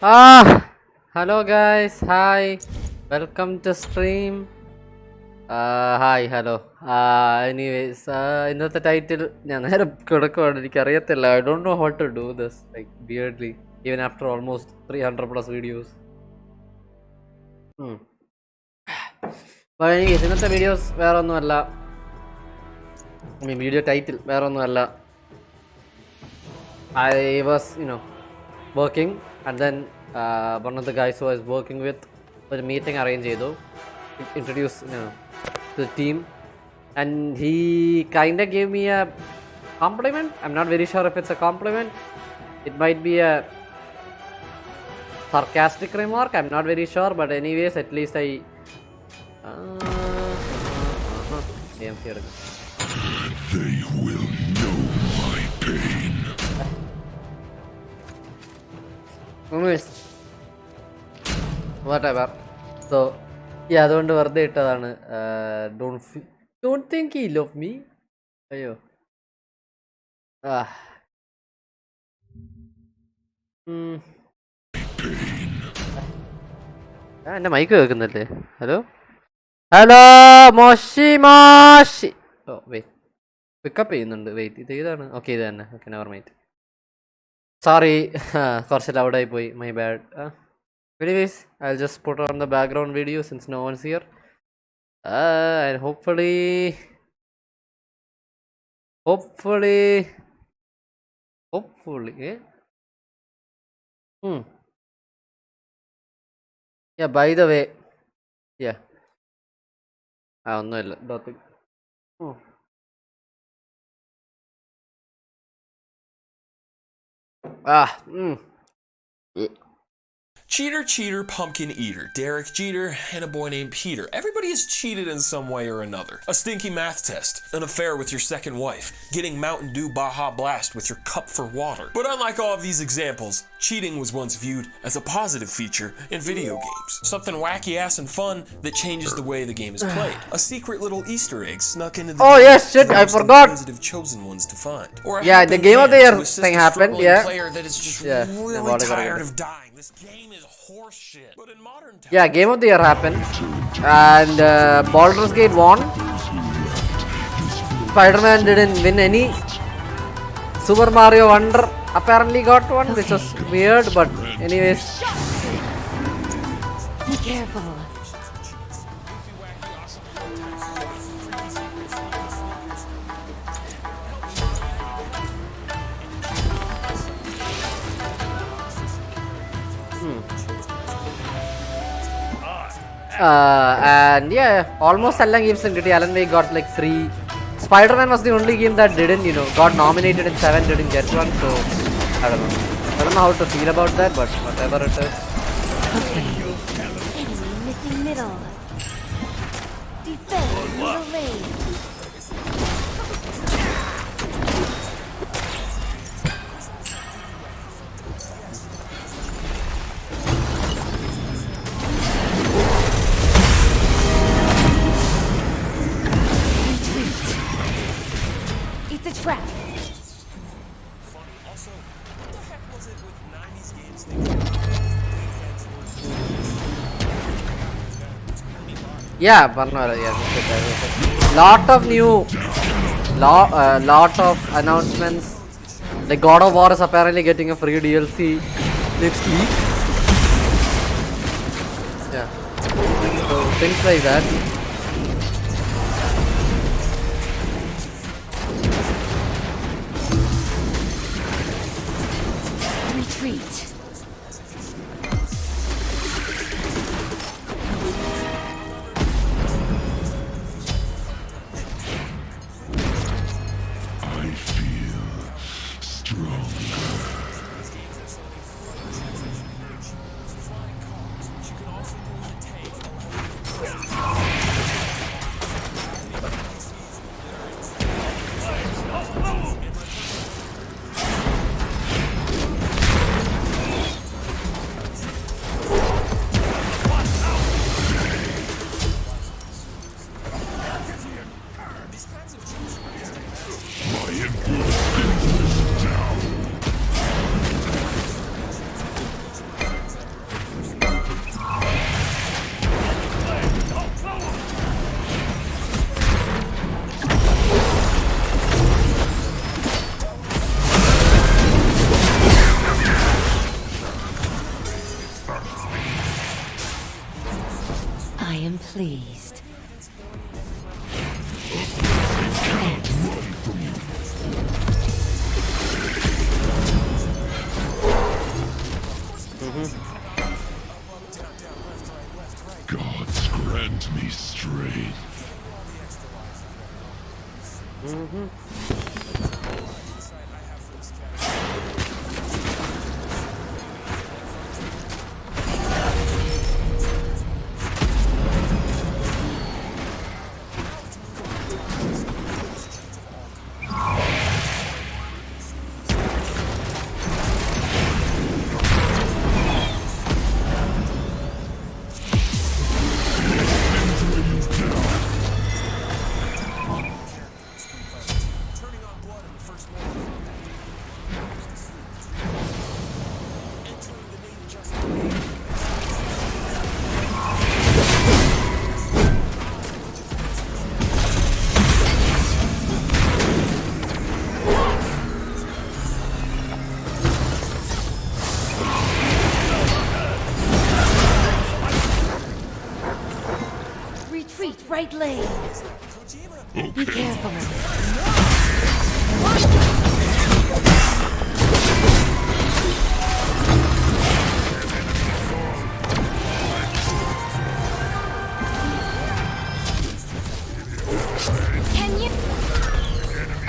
Hello guys, hi, welcome to stream. Hi, hello. Anyways, ഇന്നത്തെ title ഞാൻ നേരെ കൊടുക്കുവാണ്. എനിക്കറിയത്തില്ല. I don't know how to do this like weirdly, even after almost 300 plus videos. But anyways, ഇന്നത്തെ videos വേറെ ഒന്നുമല്ല. Video title വേറെ ഒന്നുമല്ല. I was, working, and then one of the guys who I was working with a meeting arrange ചെയ്തു, introduce to the team, and he kind of gave me a compliment. I'm not very sure if it's a compliment. It might be a sarcastic remark. I'm not very sure, but anyways, at least I they will know my pain. Anyways, whatever. So yeah, അതുകൊണ്ട് വെറുതെ ഇട്ടതാണ്. Don't think he loved me. അയ്യോ. എന്റെ mic കേൾക്കുന്നില്ലേ? Hello മോശി. ഓ wait, pickup ചെയ്യുന്നുണ്ട്. Wait, ഇത് ഏതാണ്? Okay, ഇത് തന്നെ. Okay, never mind. Sorry, കുറച്ച് ലൗഡായി പോയി. My bad. Anyways, I'll just put on the background video since no one's here. And hopefully, yeah, by the way, yeah. ഒന്നുമില്ല. Cheater, pumpkin eater, Derek Jeter, and a boy named Peter. Everybody has cheated in some way or another. A stinky math test, an affair with your second wife, getting Mountain Dew Baja Blast with your cup for water. But unlike all of these examples, cheating was once viewed as a positive feature in video games. Something wacky ass and fun that changes the way the game is played. A secret little Easter egg snuck into the game. Yes, shit, I forgot. Positive chosen ones to find. Or the game of the year thing happened. Yeah. Player that is just really tired of dying. This game is horse shit. But in modern times, yeah, game of the year happened, and Baldur's Gate won. Spider-Man didn't win any. Super Mario Wonder apparently got one, which was weird, but anyways. Be careful. And yeah, almost all games in Alan Wake got like 3. Spider-Man was the only game that didn't, got nominated in 7, didn't get one. So I don't know how to feel about that, but whatever it is. Okay. Enemy missing middle. Defend middle lane. Trap. Also, what the heck was it with 90s games? Yeah, lot of new, lot of announcements. Like God of War is apparently getting a free DLC next week. Yeah, so things like that. Retreat. I feel stronger. am pleased. Gods grant me strength. Retreat, right lane. Be careful. Can you?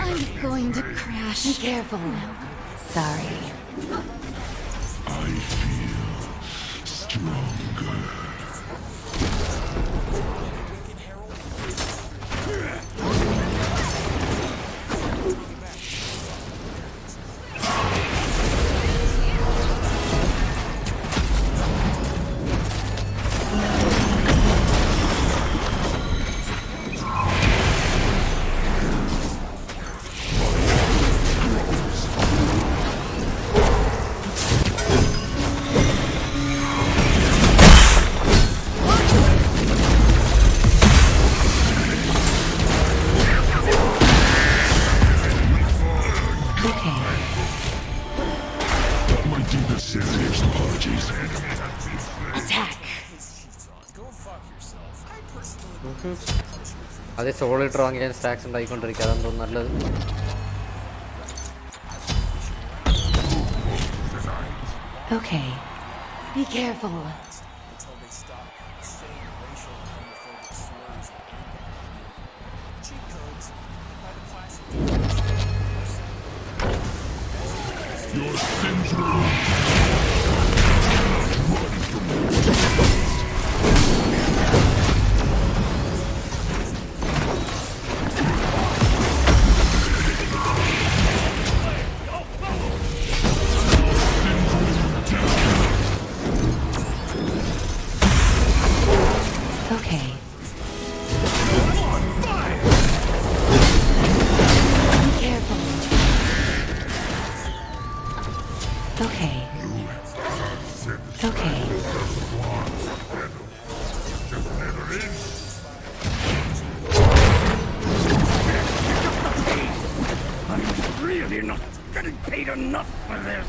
I'm going to crash. Be careful. Sorry. I feel stronger. My deepest sincerest apologies. Attack. അത് solid വാങ്ങിയാൽ stacks ഉണ്ടായിക്കൊണ്ടിരിക്കുക, അതെന്ന് തോന്നുന്നു നല്ലത്. Okay. Be careful. Your sins will Okay. Be careful. Okay. Okay. I'm really not getting paid enough for this.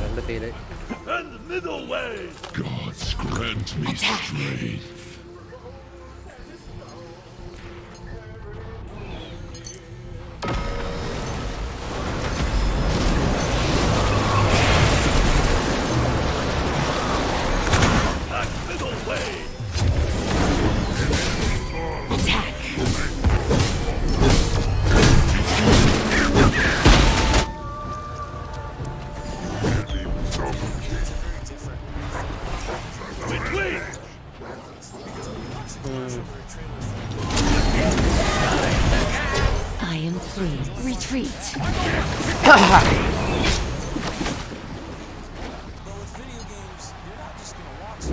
രണ്ട് പേര്. And the middle way. Gods grant me strength. That middle way. Retreat. But with video games, you're not just gonna watch it.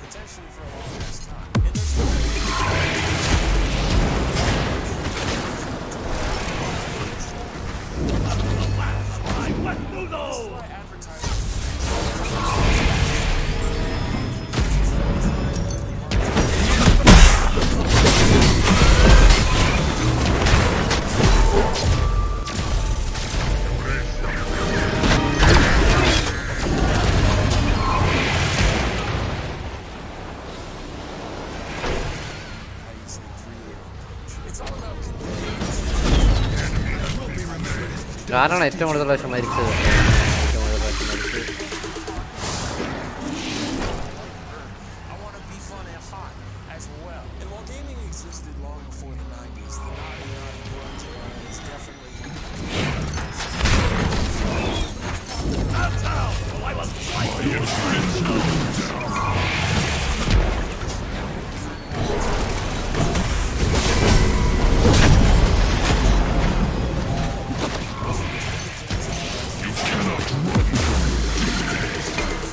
Potentially for a long time. And there's Let's do those! ആരാണ് ഏറ്റവും കൂടുതൽ പ്രാവശ്യം മരിച്ചത്? ഏറ്റവും കൂടുതൽ പ്രാവശ്യം മരിച്ചത് I want to be fun and hot as well. And while gaming existed long before the 90s, the naughty grunge era is definitely That's how! I was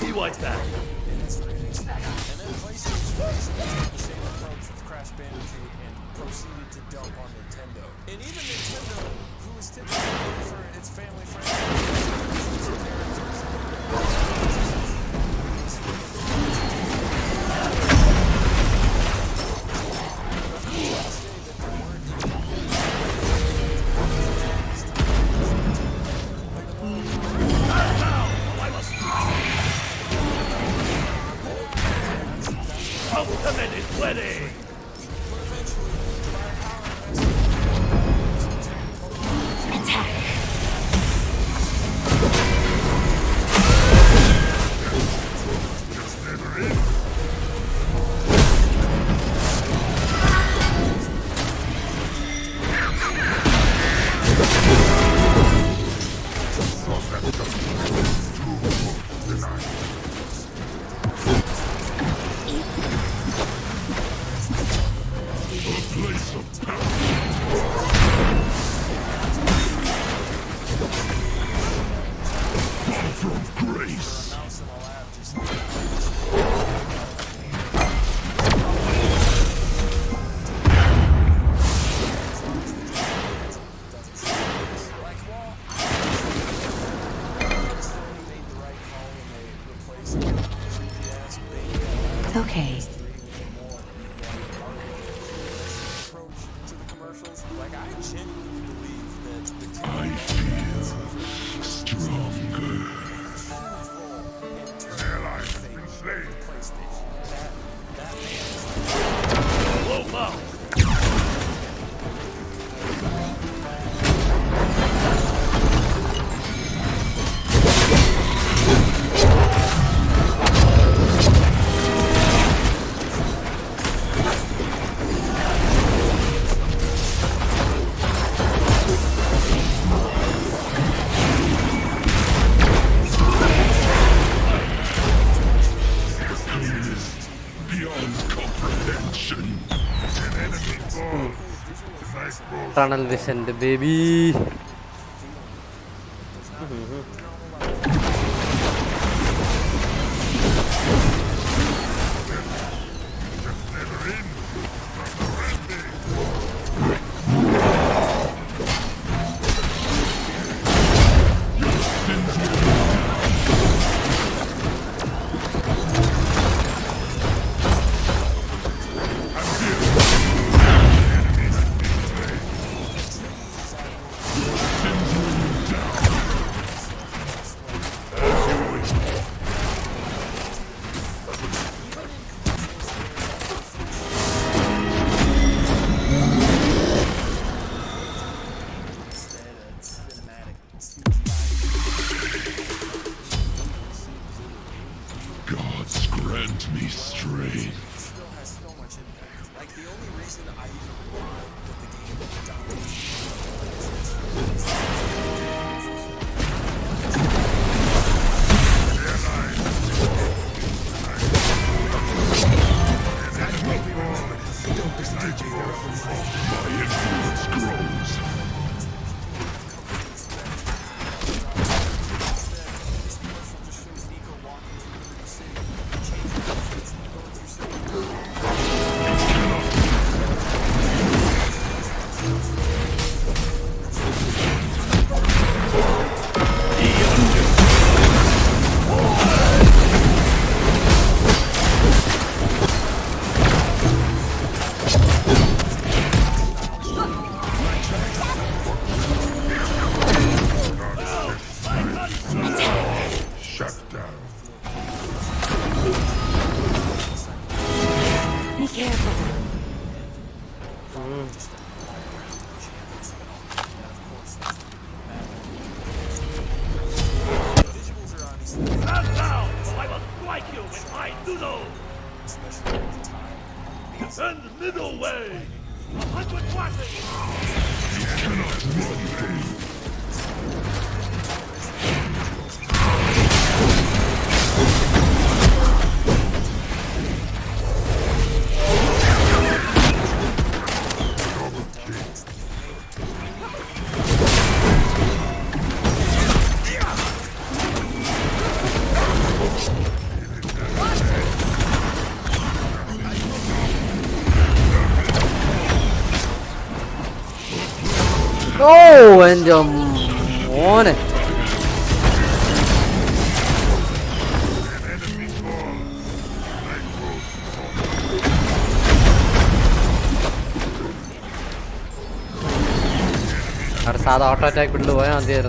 He wants that. And then PlayStation basically took the same approach with Crash Bandicoot and proceeded to dump on Nintendo. And even Nintendo, who was typically known for its family Ultimate is ready! Attack. Place of power. Fall from grace. Okay. I genuinely believe that the I feel stronger. allies have been slain. PlayStation. That Whoa, up! Beyond comprehension. An enemy falls. Nice ball. Tunnel വിഷൻ്റെ baby. Gods grant me strength. still has so much impact. Like the only reason I even want that the game adopted My influence grows. Be careful. Stand down, or I will strike you with my noodle! Defend middle way! 100 watting! Cannot run from me. Oh, and on it. Our sada auto attack will do on there.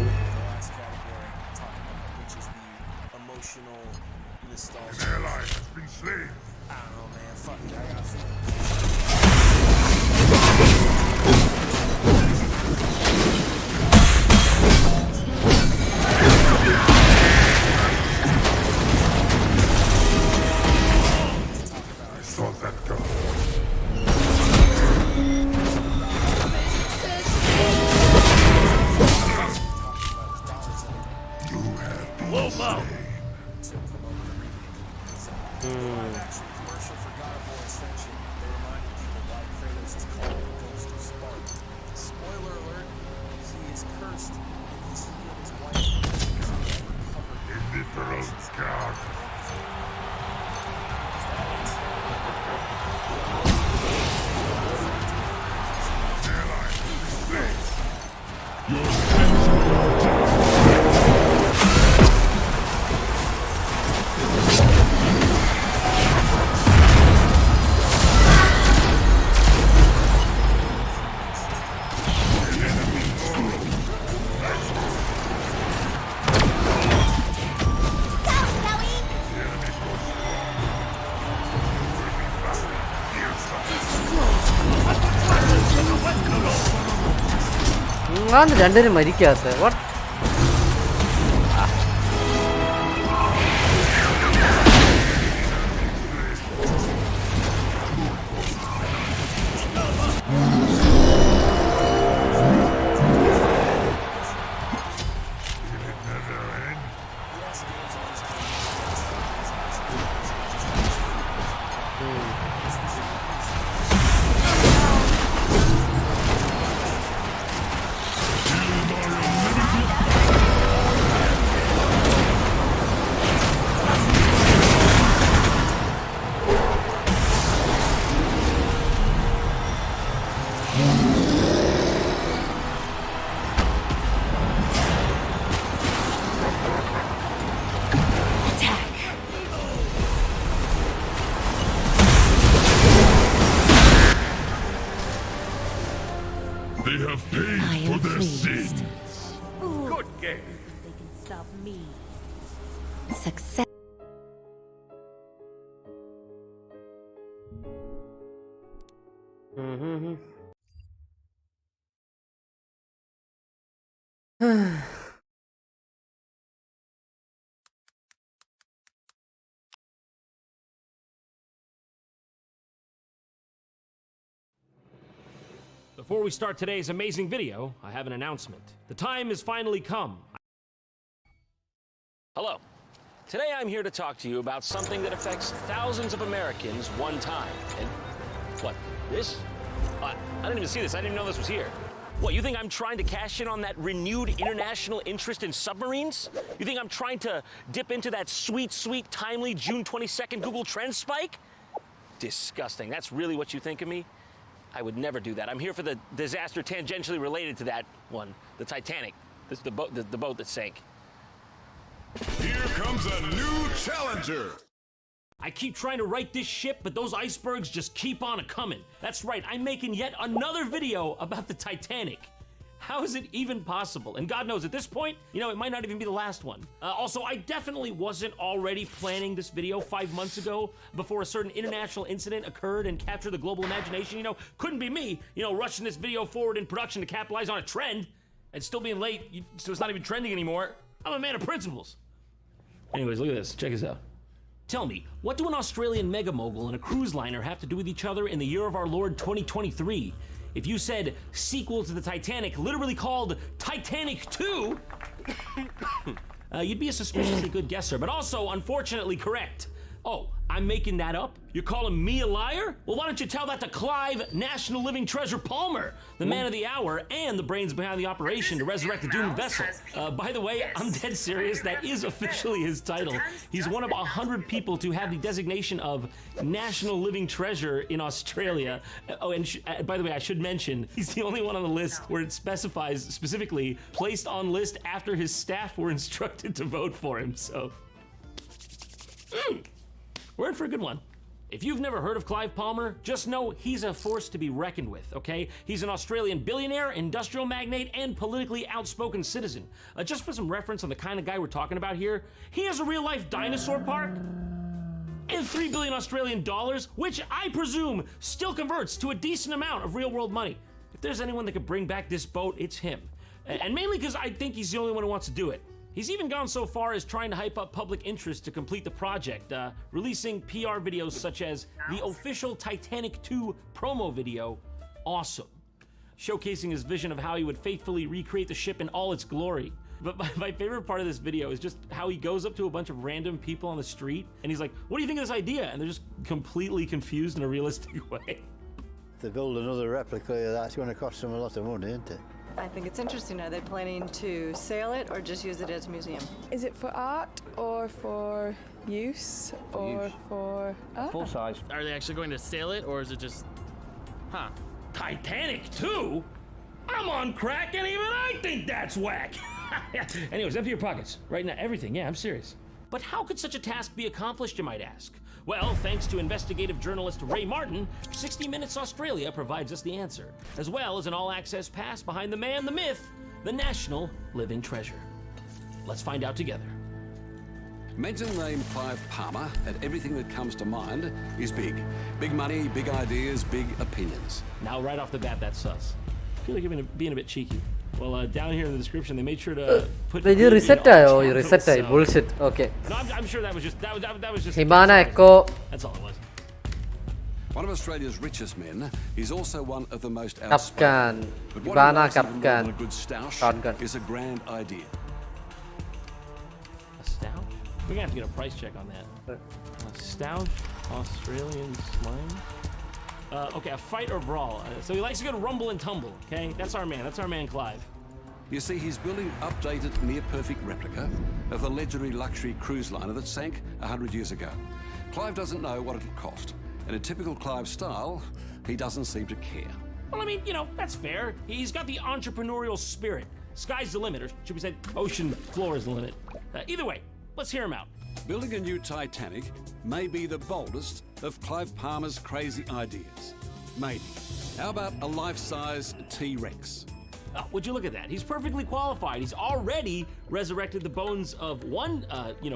Emotional nostalgia. An ally has been slain. I don't know, man. Fuck it. I got feelings. I saw that coming. You have been Wolf out! Commercial for God of War Ascension. They reminded people why Kratos is called the Ghost of Sparta. Spoiler alert, he is cursed and his he and his wife a literal god. I'm രണ്ടുപേരും മരിക്കാത്ത what? They have paid for their sins. Good game! They can stop me. Success. Before we start today's amazing video, I have an announcement. The time has finally come. Hello. Today I'm here to talk to you about something that affects thousands of Americans one time. And what, this? I didn't even see this. I didn't even know this was here. What, you think I'm trying to cash in on that renewed international interest in submarines? You think I'm trying to dip into that sweet, sweet, timely June 22nd Google Trends spike? Disgusting. That's really what you think of me? I would never do that. I'm here for the disaster tangentially related to that one, the Titanic. This is the boat that sank. Here comes a new challenger. I keep trying to right this ship, but those icebergs just keep on a-coming. That's right, I'm making yet another video about the Titanic. How is it even possible? And God knows at this point, you know, it might not even be the last one. Also, I definitely wasn't already planning this video 5 months ago before a certain international incident occurred and captured the global imagination. You know, couldn't be me, you know, rushing this video forward in production to capitalize on a trend and still being late, so it's not even trending anymore. I'm a man of principles. Anyways, look at this. Check this out. Tell me, what do an Australian mega mogul and a cruise liner have to do with each other in the year of our Lord 2023? If you said sequel to the Titanic, literally called Titanic 2, you'd be a suspiciously good guesser, but also unfortunately correct. Oh, I'm making that up? You're calling me a liar? Well, why don't you tell that to Clive National Living Treasure Palmer, the man of the hour and the brains behind the operation to resurrect the doomed vessel. By the way, I'm dead serious. That is officially his title. He's one of 100 people to have the designation of National Living Treasure in Australia. Oh, and by the way, I should mention, he's the only one on the list where it specifies specifically placed on list after his staff were instructed to vote for him, so. We're in for a good one. If you've never heard of Clive Palmer, just know he's a force to be reckoned with, okay? He's an Australian billionaire, industrial magnate, and politically outspoken citizen. Just for some reference on the kind of guy we're talking about here, he has a real-life dinosaur park and 3 billion Australian dollars, which I presume still converts to a decent amount of real-world money. If there's anyone that could bring back this boat, it's him. And mainly because I think he's the only one who wants to do it. He's even gone so far as trying to hype up public interest to complete the project, releasing PR videos such as the official Titanic 2 promo video, Awesome, showcasing his vision of how he would faithfully recreate the ship in all its glory. But my favorite part of this video is just how he goes up to a bunch of random people on the street and he's like, what do you think of this idea? And they're just completely confused in a realistic way. To build another replica of that's going to cost them a lot of money, isn't it? I think it's interesting. Are they planning to sail it or just use it as a museum? Is it for art or for use or for full size? Are they actually going to sail it or is it just, Titanic 2? I'm on crack and even I think that's whack. Anyways, empty your pockets. Right now, everything. Yeah, I'm serious. But how could such a task be accomplished, you might ask? Well, thanks to investigative journalist Ray Martin, 60 Minutes Australia provides us the answer, as well as an all-access pass behind the man, the myth, the National Living Treasure. Let's find out together. Mention the name Clive Palmer, and everything that comes to mind is big. Big money, big ideas, big opinions. Now, right off the bat, that's sus. I feel like you're being a bit cheeky. Well, down here in the description, they made sure to put. Did you reset it? You reset it? Bullshit. Okay. No, I'm sure that was just that was just. Himana Echo. That's all it was. One of Australia's richest men. He's also one of the most outspoken. But Hibana what Kapkan. A good stoush is a grand idea. A stoush? We're gonna have to get a price check on that. A stoush Australian slang. Okay, a fight or brawl. So he likes to go to rumble and tumble, okay? That's our man Clive. You see, he's building updated, near-perfect replica of the legendary luxury cruise liner that sank 100 years ago. Clive doesn't know what it'll cost, and in typical Clive style, he doesn't seem to care. Well, I mean, you know, that's fair. He's got the entrepreneurial spirit. Sky's the limit, or should we say ocean floor is the limit. Either way, let's hear him out. Building a new Titanic may be the boldest of Clive Palmer's crazy ideas. Maybe. How about a life-size T-Rex? Would you look at that? He's perfectly qualified. He's already resurrected the bones of one,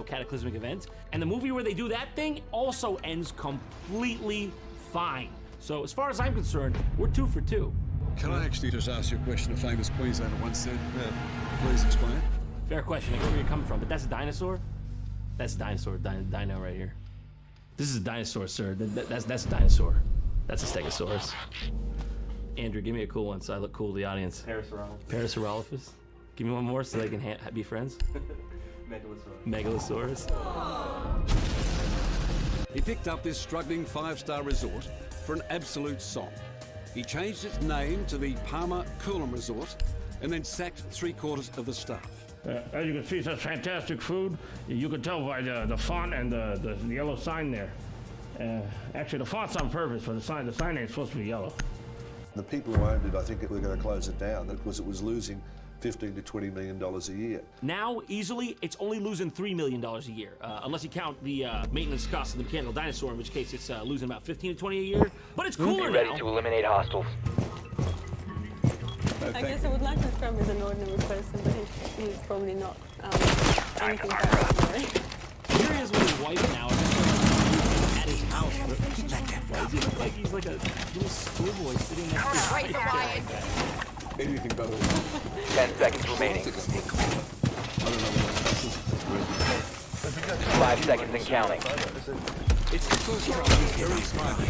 cataclysmic event, and the movie where they do that thing also ends completely fine. So as far as I'm concerned, we're 2 for 2. Can I actually just ask you a question a famous Queenslander once said? Please explain. Fair question. I get where you're coming from, but that's a dinosaur? That's a dinosaur, dino right here. This is a dinosaur, sir. That's a dinosaur. That's a stegosaurus. Andrew, give me a cool one so I look cool to the audience. Parasaurolophus. Give me one more so they can be friends. Megalosaurus. He picked up this struggling 5-star resort for an absolute song. He changed its name to the Palmer Coolum Resort and then sacked 3/4 of the staff. As you can see, such fantastic food. You can tell by the font and the yellow sign there. Actually, the font's on purpose, but the sign ain't supposed to be yellow. The people who owned it, I think we're going to close it down because it was losing $15 to $20 million a year. Now, easily, it's only losing $3 million a year, unless you count the maintenance costs of the mechanical dinosaur, in which case it's losing about $15 to $20 a year. But it's cooler now. Be ready to eliminate hostiles. I guess I would like to describe him as an ordinary person, but he's probably not anything that way. Here he is with his wife now, at his house. Why does he look like he's like a little schoolboy sitting next to his wife? Anything better. 10 seconds remaining. I don't know what 5 seconds and counting. It's the first time Gary's private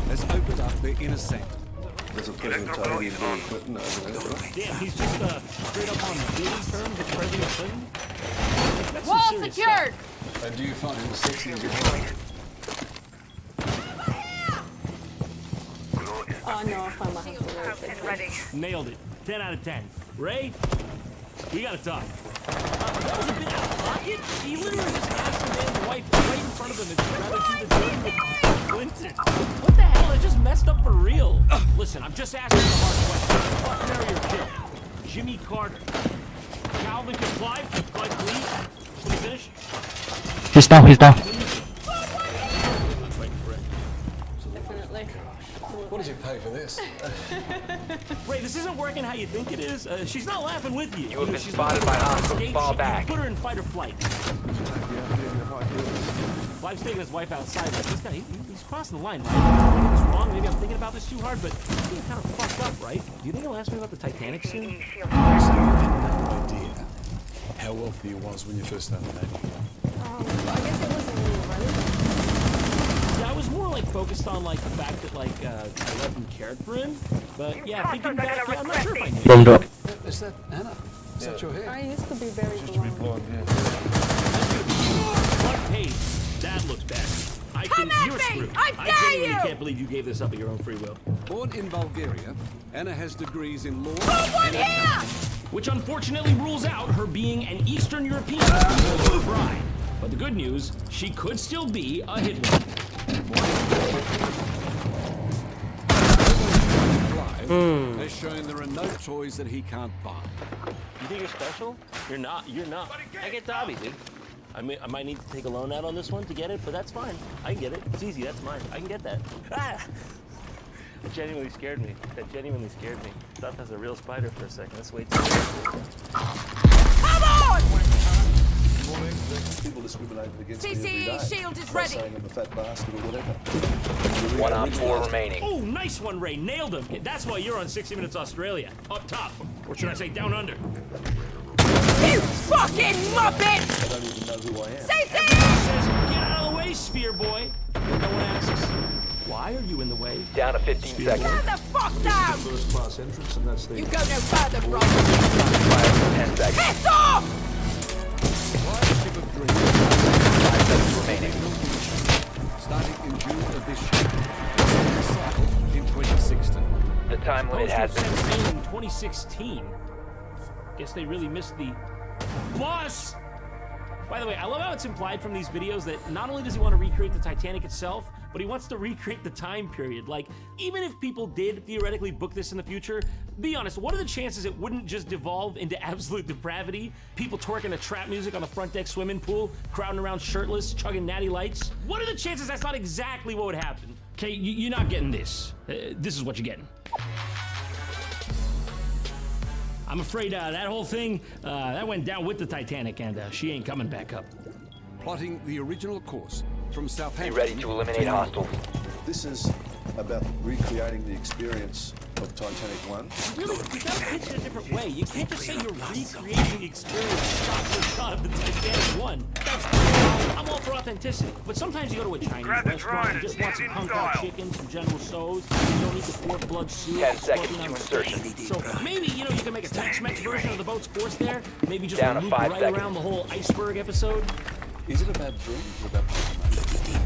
has opened up their inner sanctum. There's a President Tony and Bill Clinton over there, right? Damn, he's just straight up on dating terms with President Clinton. That's Wall some serious secured! stuff. And do you find him sexy as you find? Oh no, I find my husband very sexy. Nailed it. 10 out of 10. Ray, we gotta talk. That was a bit out of pocket. He literally just asked the man's wife right in front of him if he'd rather do the deal with Clinton. What the hell? It just messed up for real. Listen, I'm just asking the hard question. Fuck, Mary or Jill? Jimmy Carter. Calvin can Clive? Clive, please? Can you finish? He's down. Definitely. What did you pay for this? Ray, this isn't working how you think it is. She's not laughing with you. You have been she's spotted by hostiles. Fall back. Put her in fight or flight. Clive's taking his wife outside. Like, this guy, he's crossing the line, right? Maybe it's wrong. Maybe I'm thinking about this too hard, but he's getting kind of fucked up, right? Do you think he'll ask me about the Titanic soon? You had no idea how wealthy he was when you first started dating. I guess it wasn't really relevant. Yeah, I was more like focused on like the fact that like I loved and cared for him. But yeah, thinking back, yeah, I'm not sure if I knew. Is that Anna? Is that your hair? I used to be very blonde. Front page. That looks bad. You're screwed. I genuinely can't believe you gave this up at your own free will. Born in Bulgaria, Anna has degrees in law Someone and here! Which unfortunately rules out her being an Eastern European bride. But the good news, she could still be a hit one. Clive has shown there are no toys that he can't buy. You think you're special? You're not. You're not. I get Dobby, dude. I might need to take a loan out on this one to get it, but that's fine. I can get it. It's easy. That's mine. I can get that. Ah! It genuinely scared me. That genuinely scared me. Thought that was a real spider for a second. Let's wait. Come on! People discriminating against me every CCE day. shield is By ready. saying I'm a fat bastard or whatever. 1 on 4 remaining. Oh, nice one, Ray. Nailed him. That's why you're on 60 Minutes Australia. Up top. Or should I say down under? You fucking muppet! I don't even know who I am. CCE! Says, get out of the way, Spear Boy. No one asks, why are you in the way? Down to 15 seconds. Get the fuck down! First class entrance, and that's the. You go no further, bro. 10 seconds. Piss off! 5 seconds remaining. Starting in June of this year. Cycle in 2016. The time limit has been. 17 in 2016. Guess they really missed the bus. By the way, I love how it's implied from these videos that not only does he want to recreate the Titanic itself, but he wants to recreate the time period. Like, even if people did theoretically book this in the future, be honest, what are the chances it wouldn't just devolve into absolute depravity? People twerking to trap music on the front deck swimming pool, crowding around shirtless, chugging natty lights? What are the chances that's not exactly what would happen? Okay, you're not getting this. This is what you're getting. I'm afraid that whole thing, that went down with the Titanic, and she ain't coming back up. Plotting the original course from Be Southampton. ready to eliminate hostiles. This is about recreating the experience of Titanic 1. Really, you gotta pitch it a different way. You can't just say you're recreating the experience shot for shot of the Titanic 1. That's cool. I'm all for authenticity. But sometimes you go to a Chinese restaurant and just want some hung-out chicken, some General Tso's. You don't need the pork blood soup. 10 seconds floating to on the insertion. steak. So maybe, you can make a Tex-Mex version of the boat's course there. Maybe just Down to loop 5 right seconds. around the whole iceberg episode. Is it a bad dream or about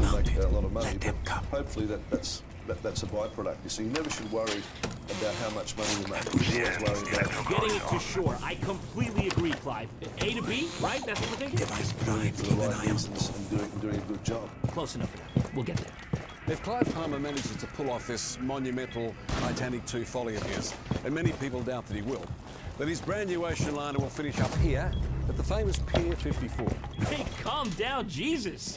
we'll make a lot of money, but hopefully that's a byproduct. You see, you never should worry about how much money you make. You should always worry about Getting it to shore. I completely agree, Clive. A to B, right? That's what we're thinking? doing it for the right reasons and doing a good job. Close enough for that. We'll get there. If Clive Palmer manages to pull off this monumental Titanic 2 folly of his, and many people doubt that he will, then his brand new ocean liner will finish up here at the famous Pier 54. Hey, calm down, Jesus.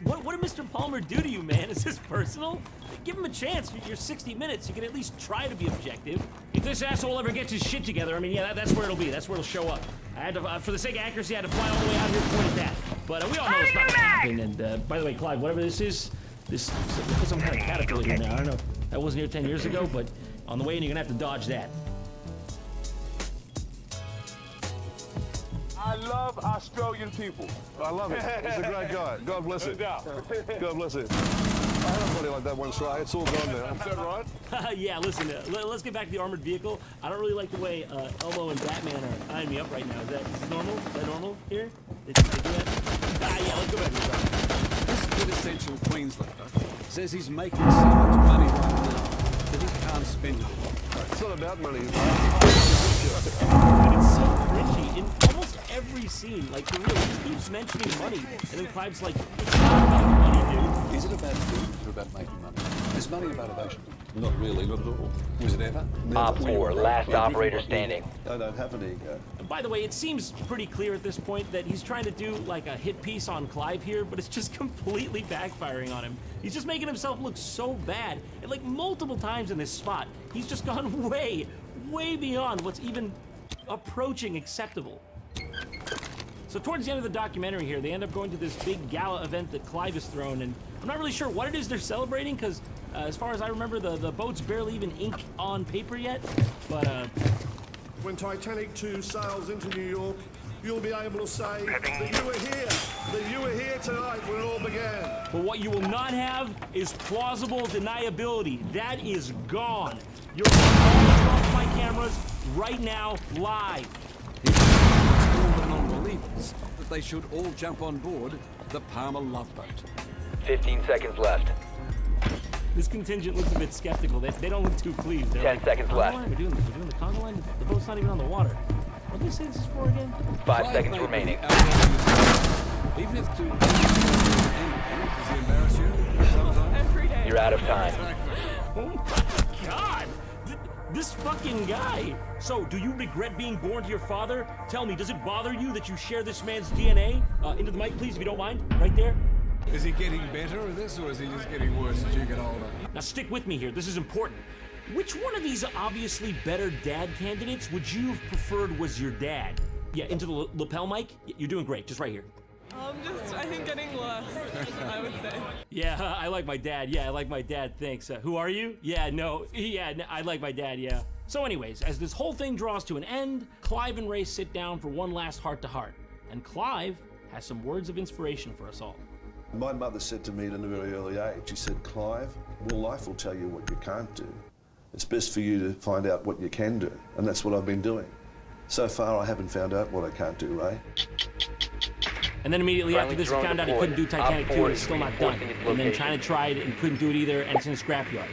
What What did Mr. Palmer do to you, man? Is this personal? Give him a chance. You're 60 minutes. You can at least try to be objective. If this asshole ever gets his shit together, I mean, yeah, that's where it'll be. That's where it'll show up. I had to, for the sake of accuracy, I had to fly all the way out here to point at that. But we all know it's not gonna happen. And by the way, Clive, whatever this is some kind of caterpillar here now. I don't know. That wasn't here 10 years ago, but on the way in, you're gonna have to dodge that. I love Australian people. I love it. He's a great guy. God bless him. God bless him. I had a body like that once, Ray. It's all gone now. Is that right? Yeah, listen, let's get back to the armored vehicle. I don't really like the way Elmo and Batman are eyeing me up right now. Is that normal? Is that normal here? Did they do that? Yeah, let's go back. This quintessential Queenslander says he's making so much money right now that he can't spend it. It's not about money. But it's so cringy in almost every scene. Like, for real, he keeps mentioning money, and then Clive's like, it's not about money, dude. Is it about food or about making money? Is money a motivation? Not really, not at all. Was it ever? Op 4, last operator standing. I don't have an ego. And by the way, it seems pretty clear at this point that he's trying to do like a hit piece on Clive here, but it's just completely backfiring on him. He's just making himself look so bad. And like multiple times in this spot, he's just gone way beyond what's even approaching acceptable. So towards the end of the documentary here, they end up going to this big gala event that Clive has thrown, and I'm not really sure what it is they're celebrating, because as far as I remember, the boat's barely even ink on paper yet, but When Titanic 2 sails into New York, you'll be able to say that you were here tonight when it all began. But what you will not have is plausible deniability. That is gone. You're on my cameras right now, live. The non-believers that they should all jump on board the Palmer Love Boat. 15 seconds left. This contingent looks a bit skeptical. They don't look too pleased. They're 10 seconds Congo left. Line? We're doing the Congo line? The boat's not even on the water. What did they say this is for again? 5 seconds remaining. Even if to does he embarrass you sometimes? Every day. You're out of time. Oh my God! This fucking guy! So, do you regret being born to your father? Tell me, does it bother you that you share this man's DNA? Into the mic, please, if you don't mind. Right there. Is he getting better at this, or is he just getting worse as you get older? Now stick with me here, this is important. Which one of these obviously better dad candidates would you have preferred was your dad? Yeah, into the lapel mic? You're doing great, just right here. I think getting worse, I would say. Yeah, I like my dad. Yeah, I like my dad, thanks. Who are you? Yeah, no, I like my dad, yeah. So anyways, as this whole thing draws to an end, Clive and Ray sit down for one last heart-to-heart. And Clive has some words of inspiration for us all. My mother said to me at a very early age, she said, Clive, well, life will tell you what you can't do. It's best for you to find out what you can do, and that's what I've been doing. So far, I haven't found out what I can't do, Ray. And then immediately after this, he found out he couldn't do Titanic 2, and it's still not done. And then China tried and couldn't do it either, and it's in a scrapyard.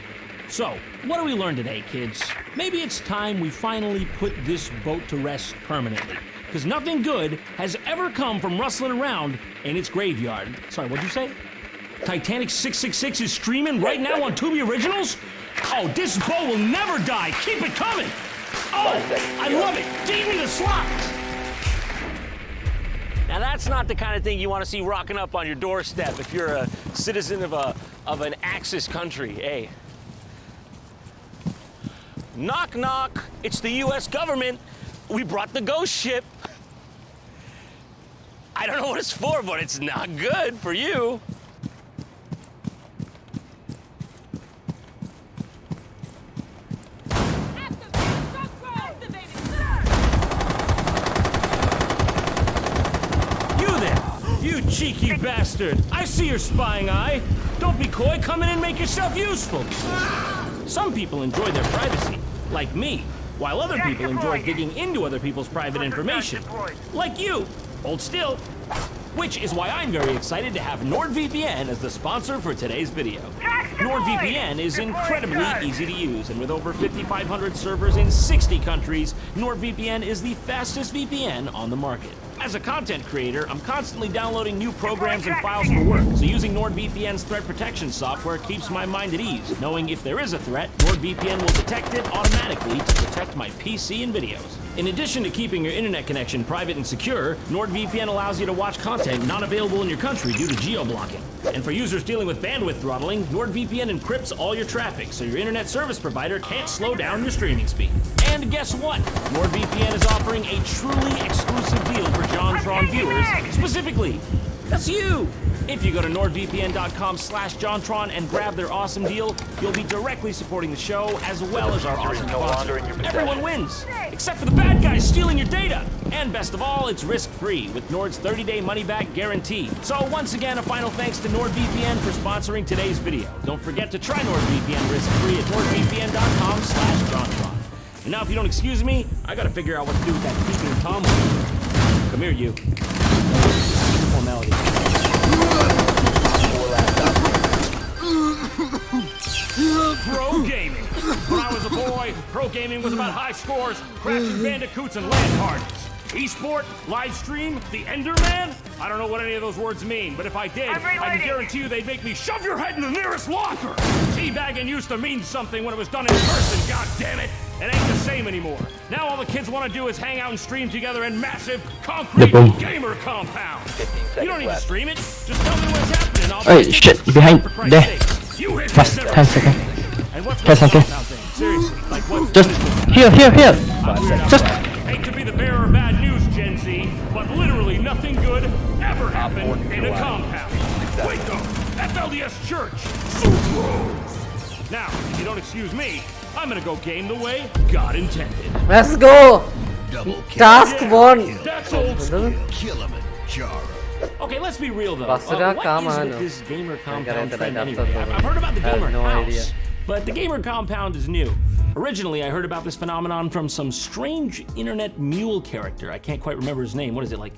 So, what do we learn today, kids? Maybe it's time we finally put this boat to rest permanently. Because nothing good has ever come from rustling around in its graveyard. Sorry, what'd you say? Titanic 666 is streaming right now on Tubi Originals? Oh, this boat will never die. Keep it coming. Oh, I love it. Feed me the slot. Now that's not the kind of thing you want to see rocking up on your doorstep if you're a citizen of an Axis country, eh? Knock, knock. It's the U.S. government. We brought the ghost ship. I don't know what it's for, but it's not good for you. You there, you cheeky bastard. I see your spying eye. Don't be coy, come in and make yourself useful. Some people enjoy their privacy, like me, while other people enjoy digging into other people's private information, like you. Hold still. Which is why I'm very excited to have NordVPN as the sponsor for today's video. NordVPN is incredibly easy to use, and with over 5,500 servers in 60 countries, NordVPN is the fastest VPN on the market. As a content creator, I'm constantly downloading new programs and files for work, so using NordVPN's threat protection software keeps my mind at ease, knowing if there is a threat, NordVPN will detect it automatically to protect my PC and videos. In addition to keeping your internet connection private and secure, NordVPN allows you to watch content not available in your country due to geo-blocking. And for users dealing with bandwidth throttling, NordVPN encrypts all your traffic so your internet service provider can't slow down your streaming speed. And guess what? NordVPN is offering a truly exclusive deal for JonTron viewers, specifically. That's you! If you go to nordvpn.com/JonTron and grab their awesome deal, you'll be directly supporting the show as well as our awesome sponsor. Everyone wins, except for the bad guys stealing your data. And best of all, it's risk-free with Nord's 30-day money-back guarantee. So once again, a final thanks to NordVPN for sponsoring today's video. Don't forget to try NordVPN risk-free at nordvpn.com/JonTron. And now if you don't excuse me, I gotta figure out what to do with that peeking Tom. Come here, you. Formality. Pro gaming. When I was a boy, pro gaming was about high scores, crashing bandicoots, and land cards. Esport, live stream, the Enderman? I don't know what any of those words mean, but if I did, I can guarantee you they'd make me shove your head in the nearest locker. Teabagging used to mean something when it was done in person, god damn it. It ain't the same anymore. Now all the kids want to do is hang out and stream together in massive, concrete gamer compounds. You don't need to stream it. Just tell me what's happening. I'll Hey, shit, behind there. Plus 10 seconds. 10 seconds. Seriously, like what? Just here. Just. Hate to be the bearer of bad news, Gen Z, but literally nothing good ever happened in a compound. Waco, FLDS Church, Sucrose. Now, if you don't excuse me, I'm gonna go game the way God intended. Let's go! Task 1! That's old school. Kill him, Jara. Okay, let's be real though. What is with this gamer compound trend anyway? I've heard about the gamer house, but the gamer compound is new. Originally, I heard about this phenomenon from some strange internet mule character. I can't quite remember his name. What is it, like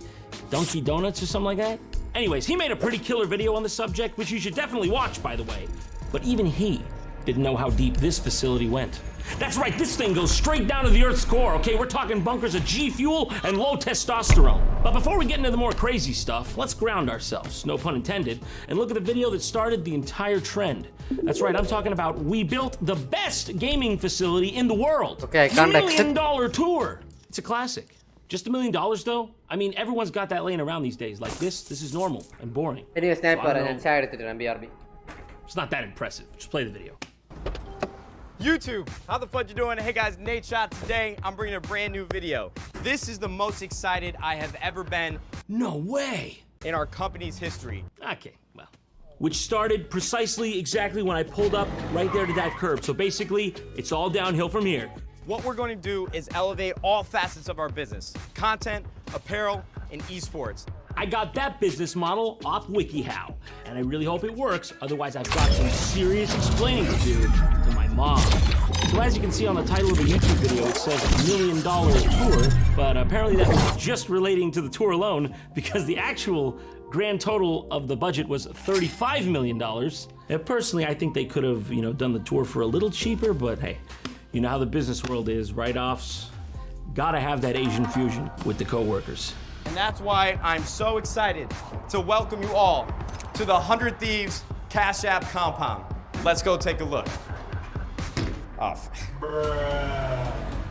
Donkey Donuts or something like that? Anyways, he made a pretty killer video on the subject, which you should definitely watch, by the way. But even he didn't know how deep this facility went. That's right, this thing goes straight down to the Earth's core, okay? We're talking bunkers of G fuel and low testosterone. But before we get into the more crazy stuff, let's ground ourselves, no pun intended, and look at the video that started the entire trend. That's right, I'm talking about we built the best gaming facility in the world. Okay, I can't exit. $1 million tour. It's a classic. Just $1 million though? I mean, everyone's got that laying around these days. Like this is normal and boring. Anyway, So sniper, I don't and BRB. It's not that impressive. Just play the video. YouTube, how the fudge you doing? Hey guys, Nate Shot. Today, I'm bringing a brand new video. This is the most excited I have ever been. No way! In our company's history. Okay, well. Which started precisely exactly when I pulled up right there to that curb. So basically, it's all downhill from here. What we're going to do is elevate all facets of our business. Content, apparel, and esports. I got that business model off WikiHow, and I really hope it works, otherwise I've got some serious explaining to do to my mom. So as you can see on the title of the YouTube video, it says $1 million tour, but apparently that was just relating to the tour alone, because the actual grand total of the budget was $35 million. And personally, I think they could have, done the tour for a little cheaper, but hey, you know how the business world is, write-offs. Gotta have that Asian fusion with the coworkers. And that's why I'm so excited to welcome you all to the 100 Thieves Cash App compound. Let's go take a look. Off.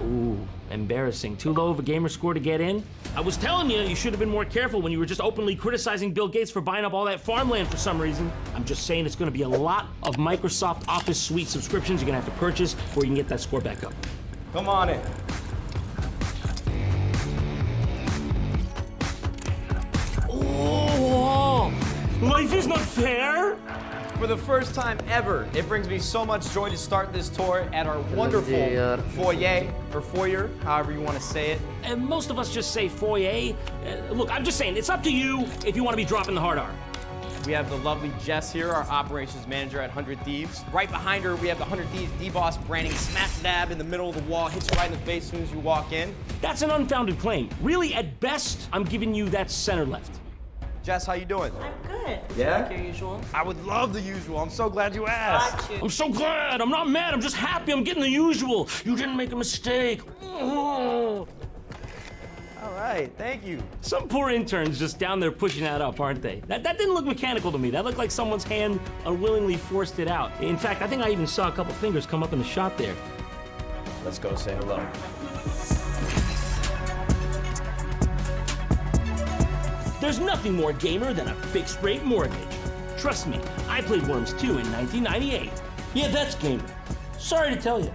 Ooh, embarrassing. Too low of a gamer score to get in? I was telling you, you should have been more careful when you were just openly criticizing Bill Gates for buying up all that farmland for some reason. I'm just saying it's gonna be a lot of Microsoft Office Suite subscriptions you're gonna have to purchase before you can get that score back up. Come on in. Oh, life is not fair. For the first time ever, it brings me so much joy to start this tour at our wonderful foyer, or foyer, however you want to say it. And most of us just say foyer. Look, I'm just saying, it's up to you if you want to be dropping the hard R. We have the lovely Jess here, our operations manager at 100 Thieves. Right behind her, we have the 100 Thieves D-Boss branding smack dab in the middle of the wall, hits you right in the face as soon as you walk in. That's an unfounded claim. Really, at best, I'm giving you that center left. Jess, how you doing? I'm good. Yeah? Like your usual. I would love the usual. I'm so glad you asked. I'm so glad. I'm not mad. I'm just happy. I'm getting the usual. You didn't make a mistake. All right, thank you. Some poor interns just down there pushing that up, aren't they? That didn't look mechanical to me. That looked like someone's hand unwillingly forced it out. In fact, I think I even saw a couple fingers come up in the shot there. Let's go say hello. There's nothing more gamer than a fixed-rate mortgage. Trust me, I played Worms 2 in 1998. Yeah, that's gamer. Sorry to tell you.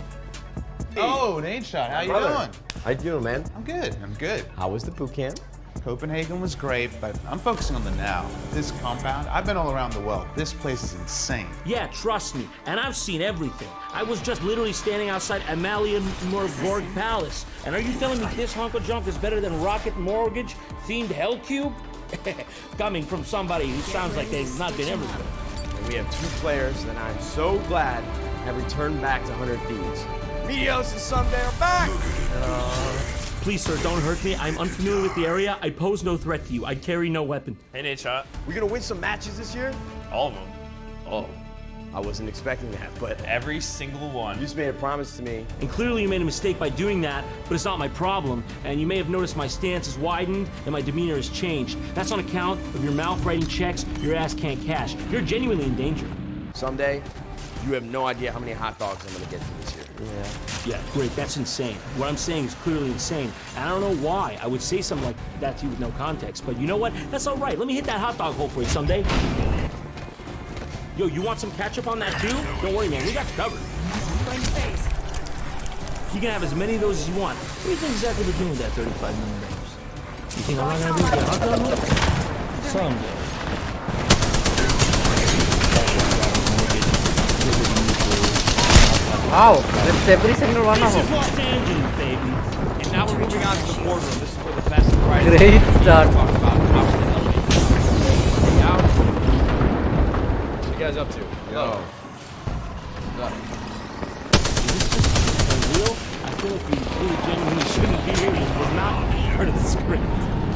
Oh, Njan, how you doing? How you doing, man? I'm good, I'm good. How was the boot camp? Copenhagen was great, but I'm focusing on the now. This compound, I've been all around the world. This place is insane. Yeah, trust me, and I've seen everything. I was just literally standing outside Amalienborg Palace. And are you telling me this hunk of junk is better than Rocket Mortgage themed Hell Cube? Coming from somebody who sounds like they've not been everywhere. And we have 2 players that I'm so glad have returned back to 100 Thieves. Meteos and Someday are back! Please, sir, don't hurt me. I'm unfamiliar with the area. I pose no threat to you. I carry no weapon. Hey, Njan, we gonna win some matches this year? All of them. Oh, I wasn't expecting that, but Every single one. you just made a promise to me. And clearly you made a mistake by doing that, but it's not my problem. And you may have noticed my stance has widened and my demeanor has changed. That's on account of your mouth writing checks your ass can't cash. You're genuinely in danger. Someday, you have no idea how many hot dogs I'm gonna get to this year. Yeah, great. That's insane. What I'm saying is clearly insane. And I don't know why I would say something like that to you with no context. But you know what? That's all right. Let me hit that hot dog hole for you someday. Yo, you want some ketchup on that too? Don't worry, man. We got you covered. You can have as many of those as you want. What do you think exactly we're doing with that $35 million? You think I'm not gonna do that hot dog hole? Someday. Wow, that's every single one of This is them. Los Angeles, baby. And now we're moving on to the boardroom. This is where the best price. Great start. Talk about how to elevate. What you guys up to? Yo. Real? I feel like we really genuinely shouldn't be here. This was not part of the script.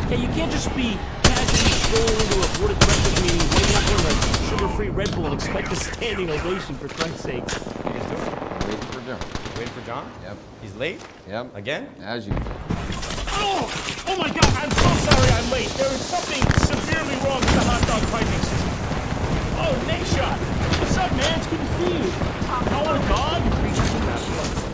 Okay, you can't just be casually strolling into a board of directors meeting, waiting up for a sugar-free Red Bull and expect a standing ovation, for Christ's sake. What are you guys doing? Waiting for John. Waiting for John? Yep. He's late? Yep. Again? As usual. Oh my God, I'm so sorry I'm late. There is something severely wrong with the hot dog piping system. Oh, Njan. What's up, man? It's good to see you. I want a dog?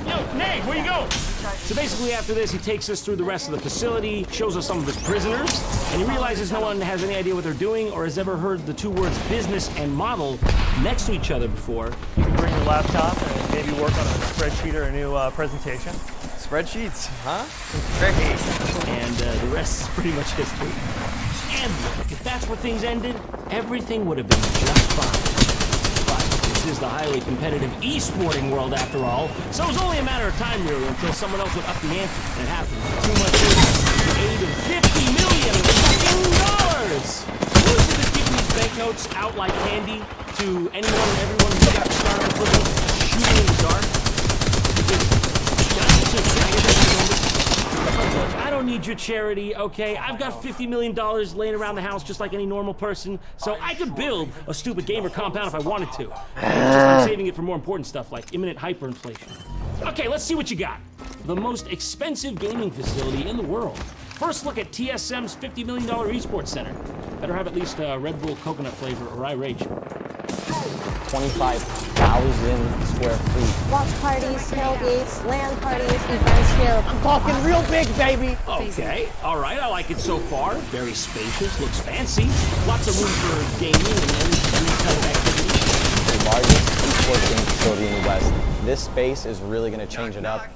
Yo, Nate, where you going? So basically after this, he takes us through the rest of the facility, shows us some of his prisoners, and he realizes no one has any idea what they're doing or has ever heard the 2 words business and model next to each other before. You can bring your laptop and maybe work on a spreadsheet or a new presentation. Spreadsheets, huh? Great. And the rest is pretty much history. And if that's where things ended, everything would have been just fine. But this is the highly competitive e-sporting world after all, so it was only a matter of time really until someone else would up the ante, and it happened. 250 million dollars! Who is it that's giving these banknotes out like candy to anyone and everyone who got started with shooting in the dark? I don't need your charity, okay? I've got $50 million laying around the house just like any normal person, so I could build a stupid gamer compound if I wanted to. I'm saving it for more important stuff like imminent hyperinflation. Okay, let's see what you got. The most expensive gaming facility in the world. First look at TSM's $50 million esports center. Better have at least Red Bull coconut flavor or I rage. 25,000 square feet. Watch parties, tailgates, LAN parties, events here. I'm talking real big, baby. Okay, all right, I like it so far. Very spacious, looks fancy. Lots of room for gaming and every type of activity. The largest esports gaming facility in the West. This space is really going to change it up.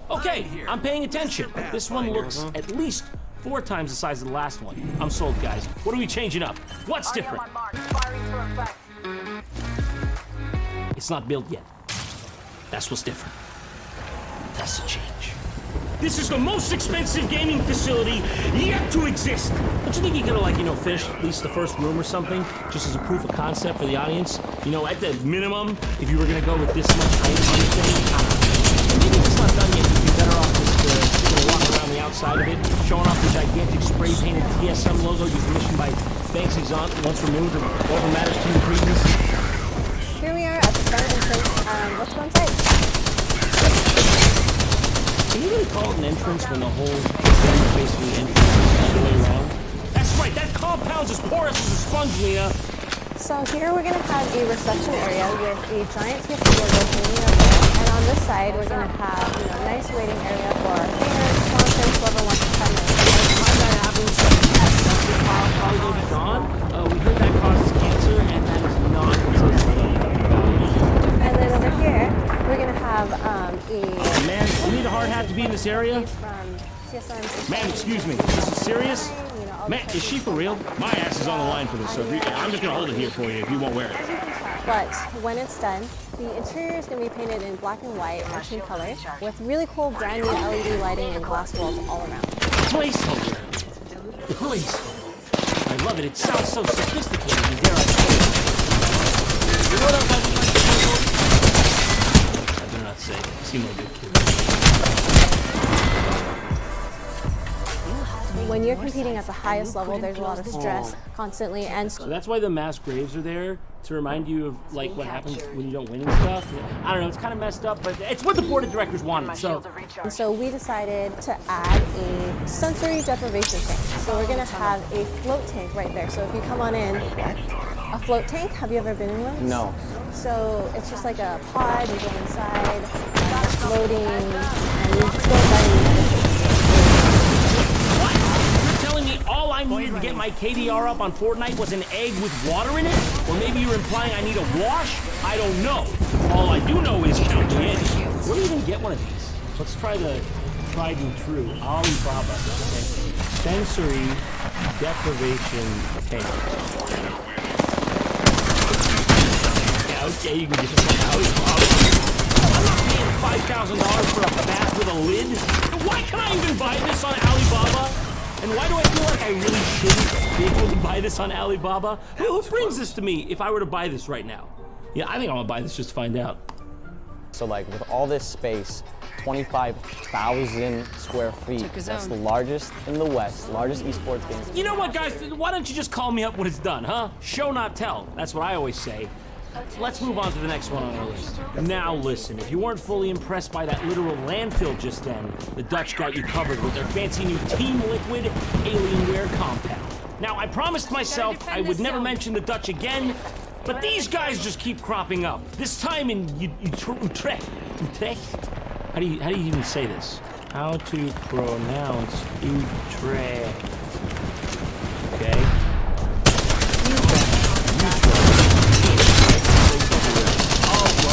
Okay, I'm paying attention. This one looks at least 4 times the size of the last one. I'm sold, guys. What are we changing up? What's different? It's not built yet. That's what's different. That's the change. This is the most expensive gaming facility yet to exist. Don't you think you could have, like, finished at least the first room or something, just as a proof of concept for the audience? At the minimum, if you were gonna go with this much height on the thing, maybe if it's not done yet, you'd be better off just taking a walk around the outside of it, showing off the gigantic spray-painted TSM logo you commissioned by Banksy Zont once removed, or whatever matters to you previously. Here we are at the front entrance. Let's go inside. Can you really call it an entrance when the whole thing is basically entrance all the way around? That's right, that compound's as porous as a sponge, Lena. So here we're going to have a reception area with a giant gift wardrobe hanging up there. And on this side, we're going to have a nice waiting area for our fans, sponsors, whoever wants to come in. Probably going to be gone. We heard that causes cancer, and that is not what's And then over here, we're going to have a... Man, you need a hard hat to be in this area? From CSM. Man, excuse me. This is serious? Man, is she for real? My ass is on the line for this, so I'm just going to hold it here for you if you won't wear it. But when it's done, the interior is going to be painted in black and white matching colors with really cool brand new LED lighting and glass walls all around. Placeholder. Placeholder. I love it. It sounds so sophisticated. And dare I say it. You know what I'm talking about? I do not say it. You seem like a good kid. When you're competing at the highest level, there's a lot of stress constantly, and so that's why the mass graves are there, to remind you of like what happens when you don't win and stuff. I don't know, it's kind of messed up, but it's what the board of directors wanted. So we decided to add a sensory deprivation tank. So we're gonna have a float tank right there. So if you come on in, a float tank. Have you ever been in one? No. So it's just like a pod. You go inside, it's floating, and you just go inside. All I needed to get my KDR up on Fortnite was an egg with water in it? Or maybe you're implying I need a wash? I don't know. All I do know is count me in. Where do you even get one of these? Let's try the tried and true Alibaba. Okay. Sensory deprivation tank. Yeah, okay, you can just play Alibaba. I'm not paying $5,000 for a bath with a lid. Why can I even buy this on Alibaba? And why do I feel like I really shouldn't be able to buy this on Alibaba? Who brings this to me if I were to buy this right now? Yeah, I think I'm gonna buy this just to find out. So like with all this space, 25,000 square feet, that's the largest in the West, largest esports game. You know what, guys? Why don't you just call me up when it's done, huh? Show, not tell. That's what I always say. Let's move on to the next one on our list. Now listen, if you weren't fully impressed by that literal landfill just then, the Dutch got you covered with their fancy new Team Liquid Alienware compound. Now, I promised myself I would never mention the Dutch again, but these guys just keep cropping up. This time in Utrecht. Utrecht? How do you even say this? How to pronounce Utrecht? Okay.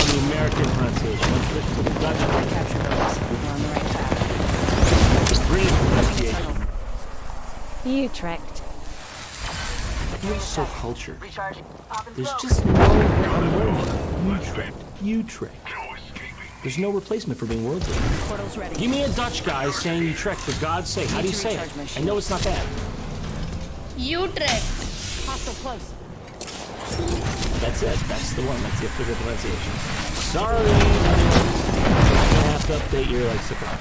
The American pronunciation. Let's switch to the Dutch. We're on the right path. The British pronunciation. Utrecht. So cultured. There's just no Utrecht. There's no replacement for being worldly. Portal's ready. Give me a Dutch guy saying Utrecht, for God's sake. How do you say it? I know it's not bad. Utrecht. Hostile close. That's it. That's the one. That's the official pronunciation. Sorry. I'm gonna have to update your supply.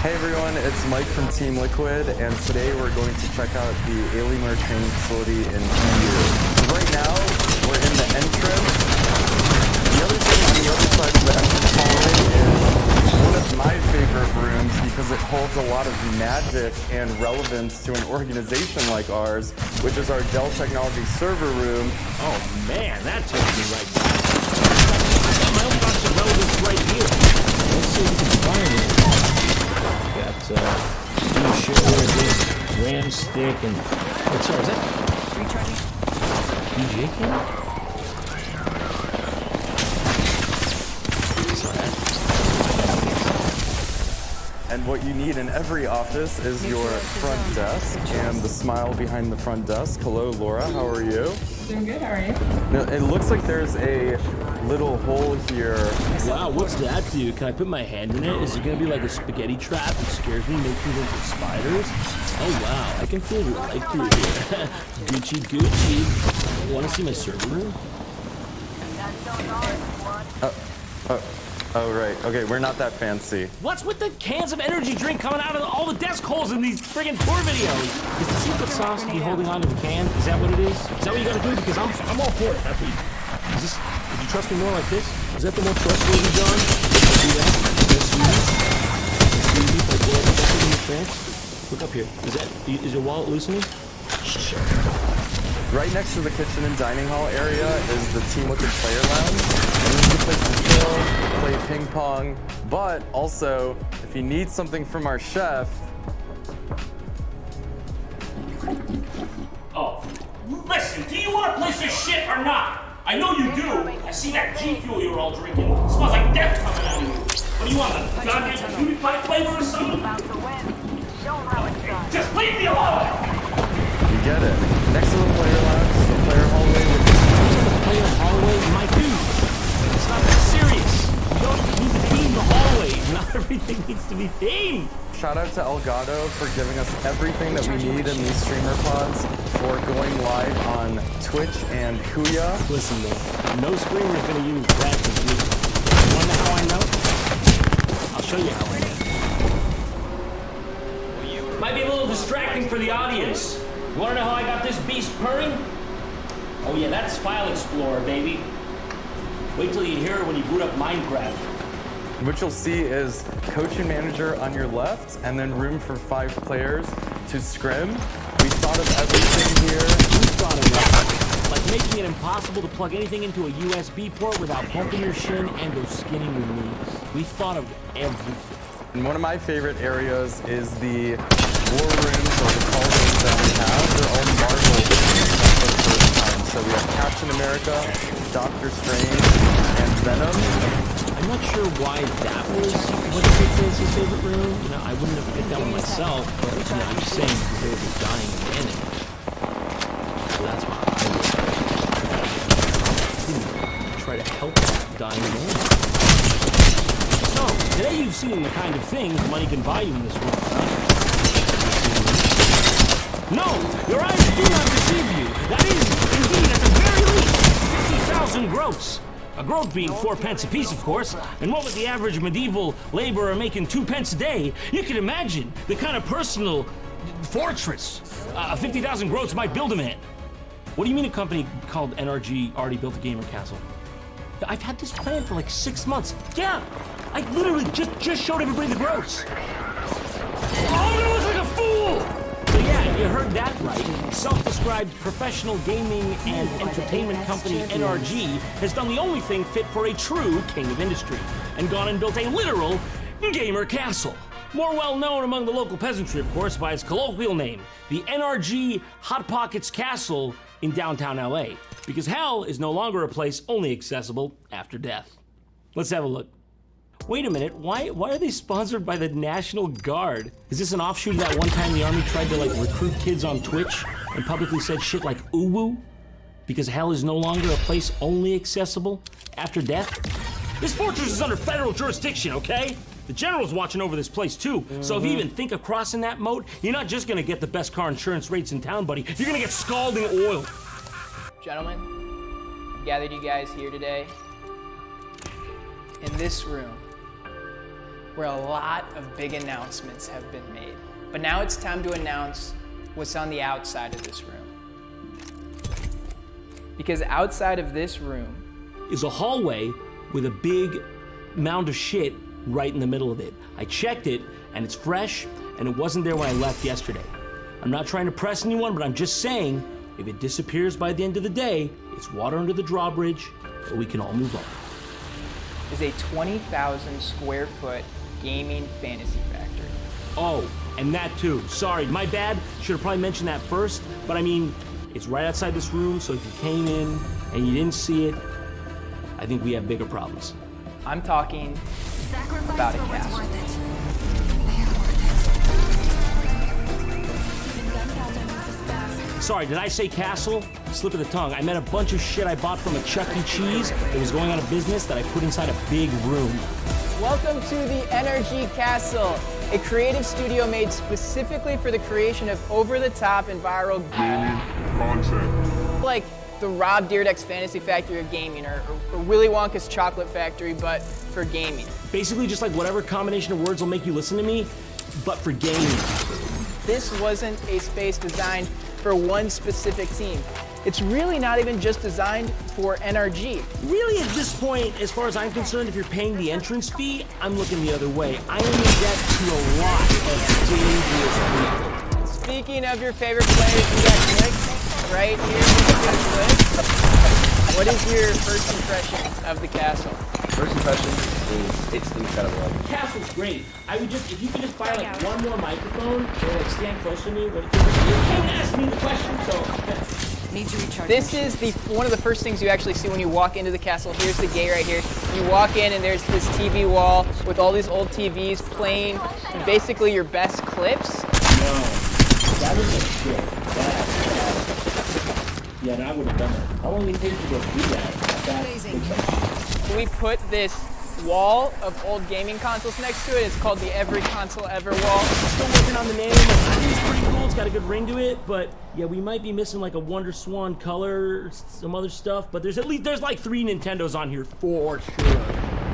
Hey everyone, it's Mike from Team Liquid, and today we're going to check out the Alienware training facility in EU. Right now, we're in the entrance. The other thing on the other side of the entrance hallway is one of my favorite rooms because it holds a lot of magic and relevance to an organization like ours, which is our Dell Technology server room. Oh man, that took me right back. I got my own box of relevance right here. Let's see if we can find it. Got sugar, this RAM stick, and what's is that? Recharging. DJ cam? And what you need in every office is your front desk and the smile behind the front desk. Hello, Laura. How are you? Doing good. How are you? Now, it looks like there's a little hole here. Wow, what's that do? Can I put my hand in it? Is it gonna be like a spaghetti trap that scares me, makes me think of spiders? Oh wow, I can feel the light through here. Gucci, Gucci. Want to see my server room? Oh, right. Okay, we're not that fancy. What's with the cans of energy drink coming out of all the desk holes in these friggin' tour videos? Is the secret sauce to be holding on to the can? Is that what it is? Is that what you gotta do? Because I'm all for it. That's what you, is this, would you trust me more like this? Is that the more trustworthy, John? Do that? Look up here. Is your wallet loosening? Right next to the kitchen and dining hall area is the Team Liquid Player Lounge. And this is a place to chill, play ping pong, but also, if you need something from our chef, Oh, listen, do you want to play some shit or not? I know you do. I see that G Fuel you were all drinking. It smells like death coming out of you. What do you want, a goddamn cutie pie flavor or something? Just leave me alone! You get it. Next to the player lounge is the player hallway with the player hallway, my dude. It's not that serious. You don't need to theme the hallway. Not everything needs to be themed. Shout out to Elgato for giving us everything that we need in these streamer pods for going live on Twitch and Huya. Listen, man, no streamer is going to use that technique. You want to know how I know? I'll show you how I know. Might be a little distracting for the audience. You want to know how I got this beast purring? Oh yeah, that's File Explorer, baby. Wait till you hear it when you boot up Minecraft. What you'll see is coach and manager on your left, and then room for 5 players to scrim. We thought of everything here. We thought of that. Like making it impossible to plug anything into a USB port without bumping your shin and or skinning your knees. We thought of everything. And one of my favorite areas is the war rooms or the call rooms that we have. They're all marbled for the first time. So we have Captain America, Doctor Strange, and Venom. I'm not sure why that was what Sid's favorite room. You know, I wouldn't have picked that one myself, but you know, I'm just saying because they were dying and abandoned. So that's why I try to help that dying man. So, today you've seen the kind of things money can buy you in this world. No, your eyes do not deceive you. That is, indeed, at the very least, 50,000 gross. A groat being 4 pence a piece, of course, and what was the average medieval laborer making 2 pence a day? You can imagine the kind of personal fortress 50,000 groats might build a man. What do you mean a company called NRG already built a gamer castle? I've had this plan for like 6 months. Yeah, I literally just showed everybody the groats. Oh, I'm gonna look like a fool! So yeah, you heard that right. Self-described professional gaming and entertainment company NRG has done the only thing fit for a true king of industry and gone and built a literal gamer castle. More well known among the local peasantry, of course, by its colloquial name, the NRG Hot Pockets Castle in downtown LA, because hell is no longer a place only accessible after death. Let's have a look. Wait a minute, why are they sponsored by the National Guard? Is this an offshoot of that one time the Army tried to like recruit kids on Twitch and publicly said shit like ooh-woo? Because hell is no longer a place only accessible after death? This fortress is under federal jurisdiction, okay? The general's watching over this place too, so if you even think of crossing that moat, you're not just gonna get the best car insurance rates in town, buddy. You're gonna get scalding oil. Gentlemen, I've gathered you guys here today in this room where a lot of big announcements have been made. But now it's time to announce what's on the outside of this room. Because outside of this room is a hallway with a big mound of shit right in the middle of it. I checked it, and it's fresh, and it wasn't there when I left yesterday. I'm not trying to press anyone, but I'm just saying, if it disappears by the end of the day, it's water under the drawbridge, and we can all move on. Is a 20,000 square foot gaming fantasy factory. Oh, and that too. Sorry, my bad. Should have probably mentioned that first, but I mean, it's right outside this room, so if you came in and you didn't see it, I think we have bigger problems. I'm talking about a castle. Sorry, did I say castle? Slip of the tongue. I meant a bunch of shit I bought from a Chuck E. Cheese that was going out of business that I put inside a big room. Welcome to the NRG Castle, a creative studio made specifically for the creation of over-the-top and viral content. Like the Rob Dyrdek's Fantasy Factory of Gaming, or Willy Wonka's Chocolate Factory, but for gaming. Basically just like whatever combination of words will make you listen to me, but for gaming. This wasn't a space designed for one specific team. It's really not even just designed for NRG. Really, at this point, as far as I'm concerned, if you're paying the entrance fee, I'm looking the other way. I am in debt to a lot of dangerous people. Speaking of your favorite players, you got Click right here. Click. What is your first impression of the castle? First impression is It's incredible. The castle's great. I would just, if you could just buy like one more microphone or like stand close to me, but you came to ask me the question, so. Need to recharge. This is one of the first things you actually see when you walk into the castle. Here's the gate right here. You walk in and there's this TV wall with all these old TVs playing basically your best clips. No, that was a shit. Yeah, no, I would have done it. How long did it take to go through that? We put this wall of old gaming consoles next to it. It's called the Every Console Ever wall. Still working on the name. I think it's pretty cool. It's got a good ring to it, but yeah, we might be missing like a Wonder Swan color, some other stuff. But there's like 3 Nintendos on here for sure.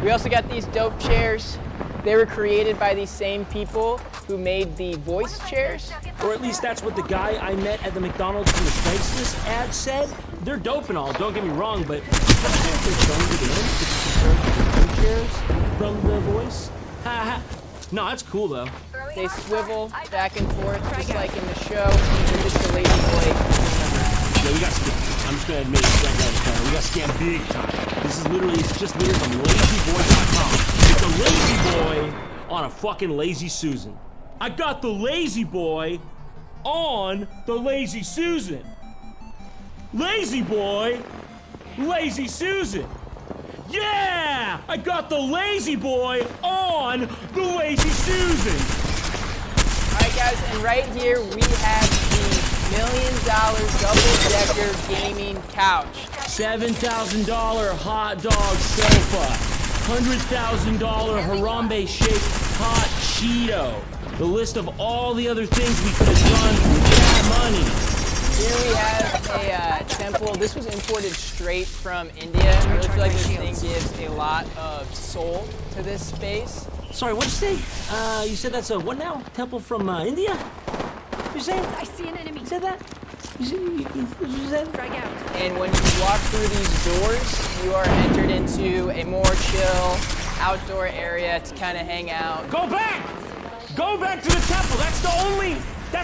We also got these dope chairs. They were created by these same people who made the voice chairs. Or at least that's what the guy I met at the McDonald's in the Craigslist ad said. They're dope and all, don't get me wrong, but chairs from the voice? No, that's cool though. They swivel back and forth just like in the show. They're just a lazy boy. Yeah, we got scammed. I'm just gonna admit it right now. We got scammed big time. This is literally, it's just literally from lazyboy.com. It's a lazy boy on a fucking Lazy Susan. I got the lazy boy on the Lazy Susan. Lazy boy, Lazy Susan. Yeah! I got the lazy boy on the Lazy Susan. All right, guys, and right here we have the $1 million double-decker gaming couch. $7,000 hot dog sofa. $100,000 Harambe-shaped hot Cheeto. The list of all the other things we could have done with that money. Here we have a temple. This was imported straight from India. I really feel like this thing gives a lot of soul to this space. Sorry, what'd you say? You said that's a what now? Temple from India? What you say? I see an enemy. You said that? You said? Frag out. And when you walk through these doors, you are entered into a more chill outdoor area to kind of hang out. Go back! Go back to the temple. That's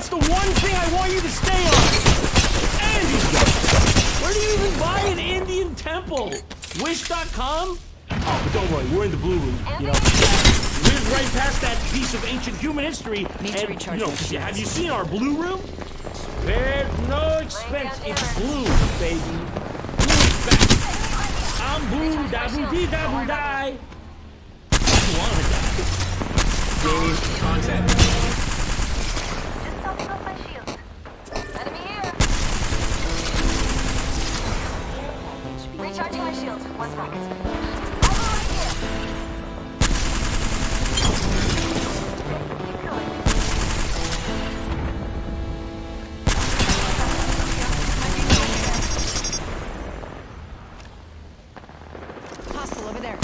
the one thing I want you to stay on. And where do you even buy an Indian temple? Wish.com? Oh, but don't worry, we're in the blue room. You know, we're right past that piece of ancient human history. Have you seen our blue room? There's no expense. It's blue, baby. Blue back. I'm blue, da-boo-dee-da-boo-die. I want to die. Game content. Recharging my shields. 1 second. Hostile over there.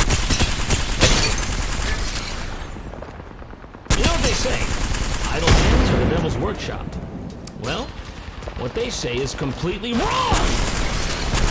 You know what they say? Idle hands are the devil's workshop. Well, what they say is completely wrong!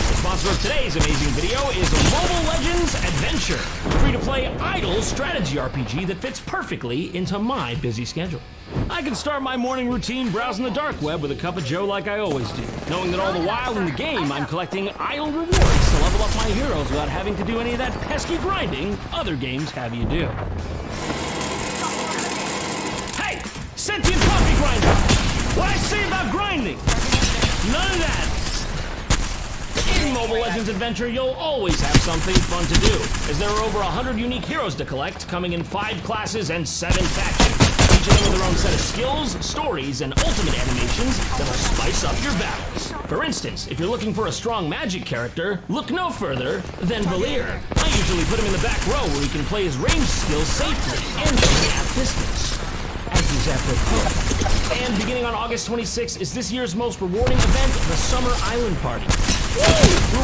The sponsor of today's amazing video is Mobile Legends Adventure, a free-to-play idle strategy RPG that fits perfectly into my busy schedule. I can start my morning routine browsing the dark web with a cup of joe like I always do, knowing that all the while in the game I'm collecting idle rewards to level up my heroes without having to do any of that pesky grinding other games have you do. Hey! Sentient coffee grinder! What I say about grinding? None of that! In Mobile Legends Adventure, you'll always have something fun to do, as there are over 100 unique heroes to collect, coming in 5 classes and 7 factions, each of them with their own set of skills, stories, and ultimate animations that'll spice up your battles. For instance, if you're looking for a strong magic character, look no further than Valir. I usually put him in the back row where he can play his ranged skills safely and from half distance. As is apropos. And beginning on August 26th is this year's most rewarding event, the Summer Island Party. Woo!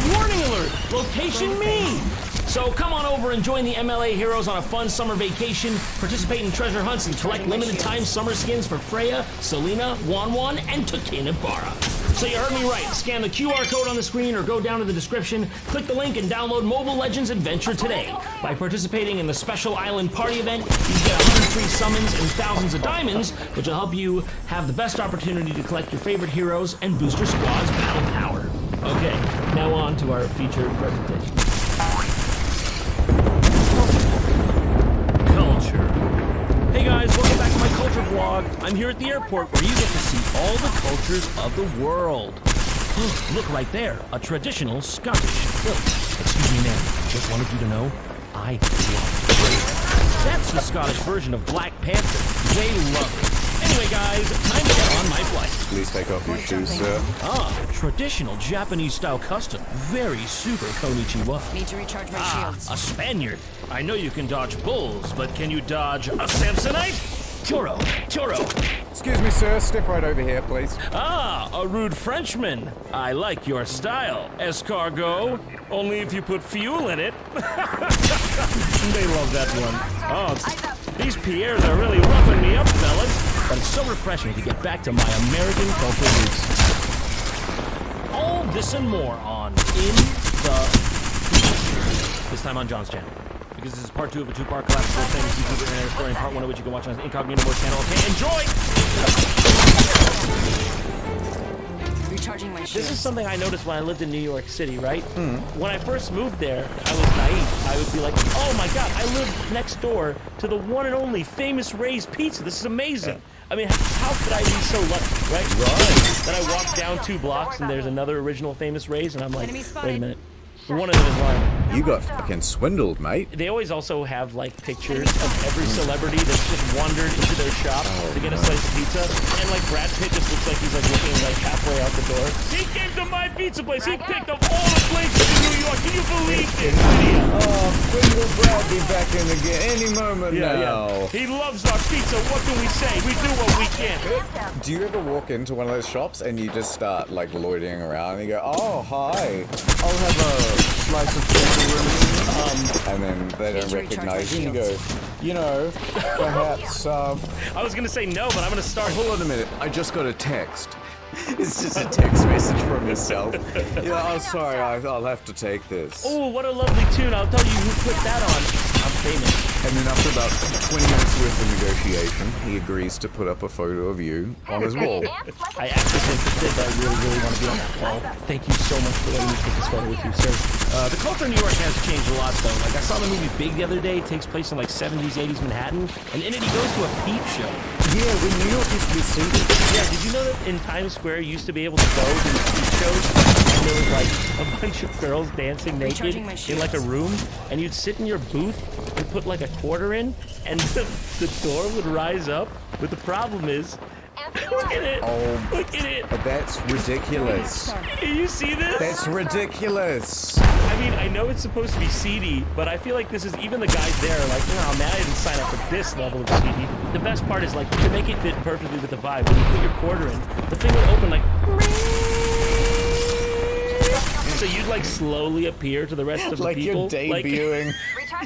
Rewarding alert! Location me! So come on over and join the MLA heroes on a fun summer vacation, participate in treasure hunts, and collect limited time summer skins for Freya, Selena, Wanwan, and Tukenabara. So you heard me right. Scan the QR code on the screen or go down to the description, click the link, and download Mobile Legends Adventure today. By participating in the special island party event, you get 100 free summons and thousands of diamonds, which will help you have the best opportunity to collect your favorite heroes and boost your squad's battle power. Okay, now on to our featured presentation. I'm here at the airport where you get to see all the cultures of the world. Look right there, a traditional Scottish kilt. Excuse me, ma'am, just wanted you to know, I love it. That's the Scottish version of Black Panther. They love it. Anyway, guys, time to get on my flight. Please take off your shoes, sir. Traditional Japanese-style custom. Very super konnichiwa. Need to recharge my shields. A Spaniard. I know you can dodge bulls, but can you dodge a Samsonite? Toro. Excuse me, sir. Step right over here, please. A rude Frenchman. I like your style. Escargot. Only if you put fuel in it. They love that one. These Pierres are really roughing me up, fellas. But it's so refreshing to get back to my American cultural roots. All this and more on In the Future. This time on John's channel. Because this is part 2 of a 2-part collab of famous YouTuber internet story, and part 1 of which you can watch on his Incognito Mode channel. Okay, enjoy! Recharging my shields. This is something I noticed when I lived in New York City, right? When I first moved there, I was naive. I would be like, oh my god, I live next door to the one and only famous Ray's Pizza. This is amazing. I mean, how could I be so lucky, right? Then I walk down 2 blocks and there's another original famous Ray's, and I'm like, wait a minute. One of them is lying. You got fucking swindled, mate. They always also have like pictures of every celebrity that's just wandered into their shop to get a slice of pizza, and like Brad Pitt just looks like he's like looking like halfway out the door. He came to my pizza place. He picked up all the places in New York. Can you believe this video? Oh, when will Brad be back in again? Any moment now. Yeah. He loves our pizza. What can we say? We do what we can. Do you ever walk into one of those shops and you just start like loitering around and you go, oh, hi, I'll have a slice of pizza, and then they don't recognize you and you go, you know, perhaps, I was gonna say no, but I'm gonna start. Hold on a minute, I just got a text. It's just a text message from yourself. Yeah, oh, sorry, I'll have to take this. Oh, what a lovely tune. I'll tell you who put that on. I'm famous. And then after about 20 minutes worth of negotiation, he agrees to put up a photo of you on his wall. I actually think that I really want to be on that wall. Thank you so much for letting me take this photo with you, sir. The culture in New York has changed a lot, though. Like, I saw the movie Big the other day. It takes place in, like, 70s, 80s Manhattan. And in it, he goes to a peep show. Yeah, when New York used to be seated. Yeah, did you know that in Times Square, you used to be able to go to these peep shows? And there was, like, a bunch of girls dancing naked in, like, a room. And you'd sit in your booth and put, like, a quarter in, and the door would rise up. But the problem is, look at it. Oh, look at it. That's ridiculous. You see this? That's ridiculous. I mean, I know it's supposed to be seedy, but I feel like this is, even the guys there are like, oh man, I didn't sign up for this level of seedy. The best part is, like, to make it fit perfectly with the vibe, when you put your quarter in, the thing would open like, so you'd like slowly appear to the rest of the like people. You're debuting.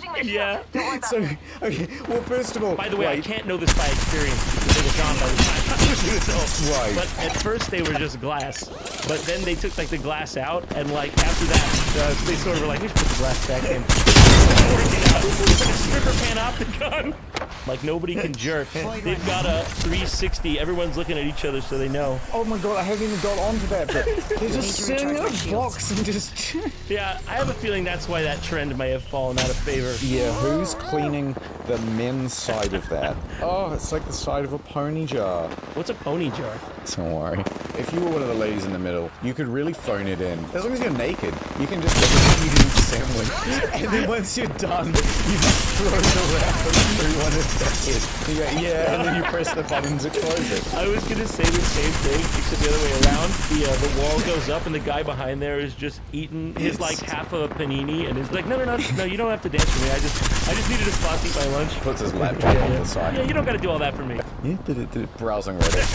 Like, yeah. So, okay, well, first of all, by the way, I can't know this by experience because they were gone by the time I was an adult. Right. But at first they were just glass, but then they took like the glass out, and like after that, they sort of were like, we should put the glass back in. It's like a stripper panopticon. Like nobody can jerk. They've got a 360. Everyone's looking at each other so they know. Oh my god, I haven't even got onto that bit. They're just sitting in a box and just... Yeah, I have a feeling that's why that trend may have fallen out of favor. Yeah, who's cleaning the men's side of that? Oh, it's like the side of a pony jar. What's a pony jar? Don't worry. If you were one of the ladies in the middle, you could really phone it in. As long as you're naked, you can just eat each sandwich. And then once you're done, you just throw it around everyone is naked. You go, yeah, and then you press the button to close it. I was gonna say the same thing, except the other way around. The wall goes up and the guy behind there is just eating his like half a panini, and is like, no, you don't have to dance for me. I just needed a spot to eat my lunch. Puts his laptop on the side. Yeah, you don't gotta do all that for me. Yeah, did it. Browsing Reddit.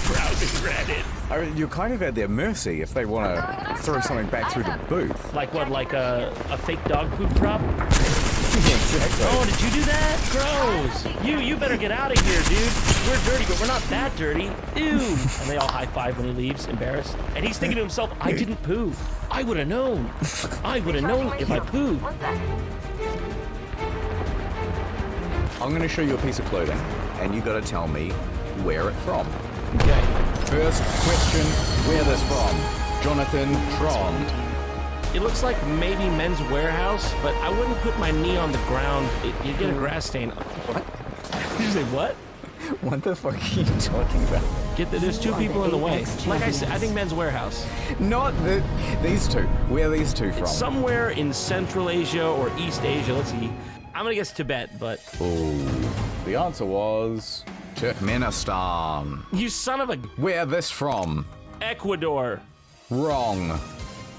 Browsing Reddit. I mean, you're kind of at their mercy if they want to throw something back through the booth. Like what? Like a fake dog poop drop? Yeah, exactly. Oh, did you do that? Gross. You better get out of here, dude. We're dirty, but we're not that dirty. Ew. And they all high five when he leaves, embarrassed. And he's thinking to himself, I didn't poo. I would have known. I would have known if I pooed. I'm going to show you a piece of clothing, and you got to tell me where it's from. Okay. First question, where this from? Jonathan Tron. It looks like maybe Men's Warehouse, but I wouldn't put my knee on the ground. You'd get a grass stain. What? Did you say what? What the fuck are you talking about? There's two people in the way. Like I said, I think Men's Warehouse. Not these two. Where are these two from? Somewhere in Central Asia or East Asia. Let's see. I'm gonna guess Tibet, but... Ooh. The answer was Turkmenistan. You son of a... Where this from? Ecuador. Wrong.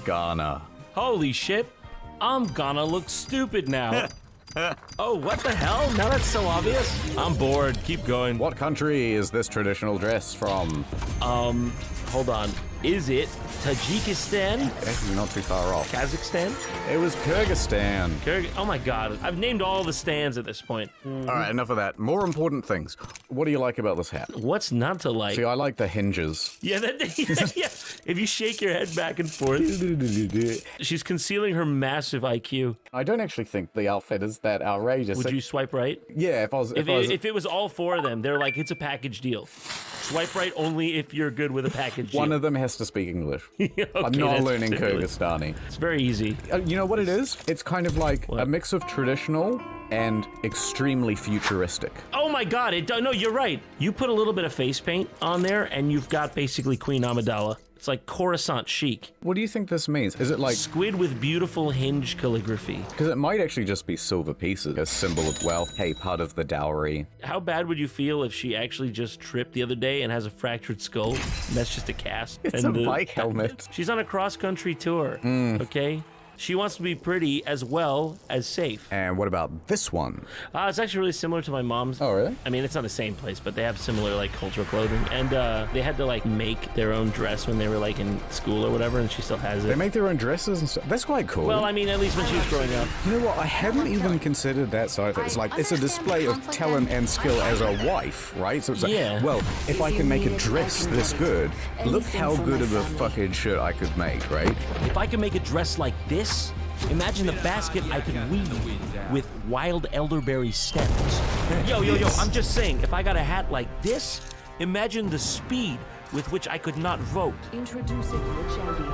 Ghana. Holy shit. I'm gonna look stupid now. Oh, what the hell? Now that's so obvious. I'm bored. Keep going. What country is this traditional dress from? Hold on. Is it Tajikistan? Okay, you're not too far off. Kazakhstan? It was Kyrgyzstan. Oh my god. I've named all the stands at this point. All right, enough of that. More important things. What do you like about this hat? What's not to like? See, I like the hinges. Yeah, yeah. If you shake your head back and forth. She's concealing her massive IQ. I don't actually think the outfit is that outrageous. Would you swipe right? Yeah, if it was all four of them, they're like, it's a package deal. Swipe right only if you're good with a package deal. One of them has to speak English. Okay, I'm not learning Kyrgyzstani. It's very easy. You know what it is? It's kind of like a mix of traditional and extremely futuristic. Oh my god, no, you're right. You put a little bit of face paint on there and you've got basically Queen Amidala. It's like Coruscant chic. What do you think this means? Is it like... Squid with beautiful hinge calligraphy. Because it might actually just be silver pieces, a symbol of wealth, hey, part of the dowry. How bad would you feel if she actually just tripped the other day and has a fractured skull? And that's just a cast. It's a bike helmet. She's on a cross-country tour, okay? She wants to be pretty as well as safe. And what about this one? It's actually really similar to my mom's. Oh, really? I mean, it's not the same place, but they have similar, like, cultural clothing. And they had to, like, make their own dress when they were, like, in school or whatever, and she still has it. They make their own dresses and stuff? That's quite cool. Well, I mean, at least when she was growing up. You know what? I hadn't even considered that side of it. It's like, it's a display of talent and skill as a wife, right? So it's like, well, if I can make a dress this good, look how good of a fucking shirt I could make, right? If I could make a dress like this, imagine the basket I could weave with wild elderberry stems. Yo, I'm just saying, if I got a hat like this, imagine the speed with which I could not vote. Introducing the champion.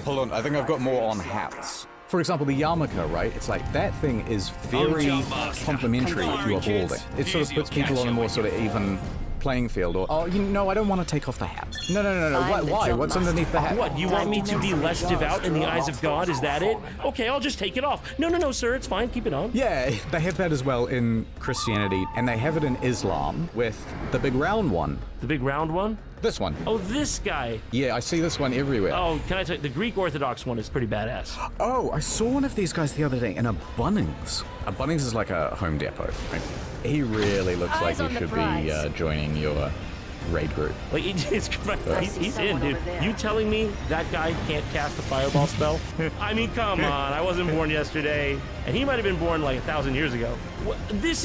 Hold on, I think I've got more on hats. For example, the yarmulke, right? It's like, that thing is very complimentary if you are balding. It sort of puts people on a more sort of even playing field, or, oh, you know, I don't want to take off the hat. No. Why? What's underneath the hat? What, you want me to be less devout in the eyes of God? Is that it? Okay, I'll just take it off. No, sir, it's fine. Keep it on. Yeah, they have that as well in Christianity, and they have it in Islam with the big round one. The big round one? This one. Oh, this guy. Yeah, I see this one everywhere. Oh, can I tell you, the Greek Orthodox one is pretty badass. Oh, I saw one of these guys the other day in a Bunnings. A Bunnings is like a Home Depot, right? He really looks like he should be joining your raid group. Like, he's in, dude. You telling me that guy can't cast a fireball spell? I mean, come on. I wasn't born yesterday. And he might have been born like 1,000 years ago. What is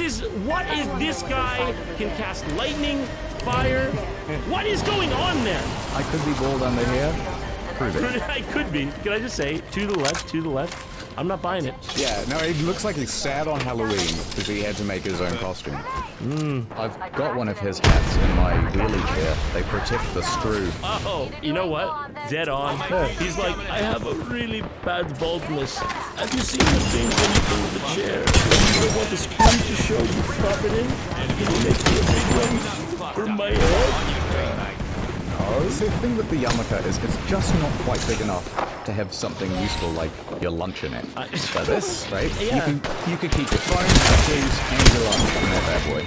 this guy can cast lightning, fire? What is going on there? I could be bald under here. Prove it. I could be. Can I just say, to the left? I'm not buying it. Yeah, no, it looks like he's sad on Halloween because he had to make his own costume. I've got one of his hats in my wheelie chair. They protect the screw. Oh, you know what? Dead on. He's like, I have a really bad baldness. Have you seen the thing when you move the chair? You don't want the screw to show you pop it in? Can you make me a big one for my head? No. See, the thing with the yarmulke is it's just not quite big enough to have something useful like your lunch in it. But this, right? Yeah. You could keep your phone, keys, and your lunch in that bad boy.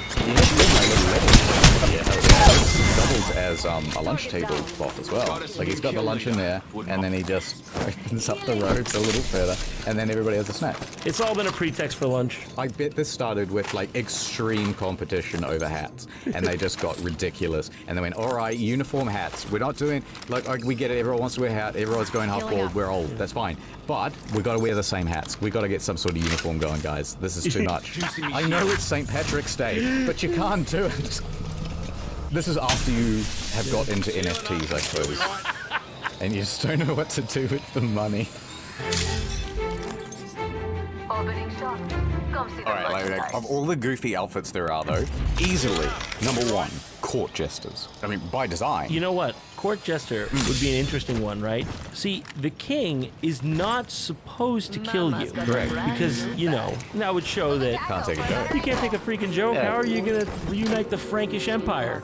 Doubles as a lunch table cloth as well. Like he's got the lunch in there, and then he just opens up the robes a little further, and then everybody has a snack. It's all been a pretext for lunch. I bet this started with like extreme competition over hats, and they just got ridiculous. And they went, all right, uniform hats. We're not doing like we get it. Everyone wants to wear a hat. Everyone's going half bald. We're old. That's fine. But we got to wear the same hats. We got to get some sort of uniform going, guys. This is too much. I know it's St. Patrick's Day, but you can't do it. This is after you have got into NFTs, I suppose. And you just don't know what to do with the money. Alright, like, of all the goofy outfits there are, though, easily, number one, court jesters. I mean, by design. You know what? Court jester would be an interesting one, right? See, the king is not supposed to kill you. Correct. Because, you know, that would show that Can't take a joke. you can't take a freaking joke. Yeah. How are you going to reunite the Frankish Empire?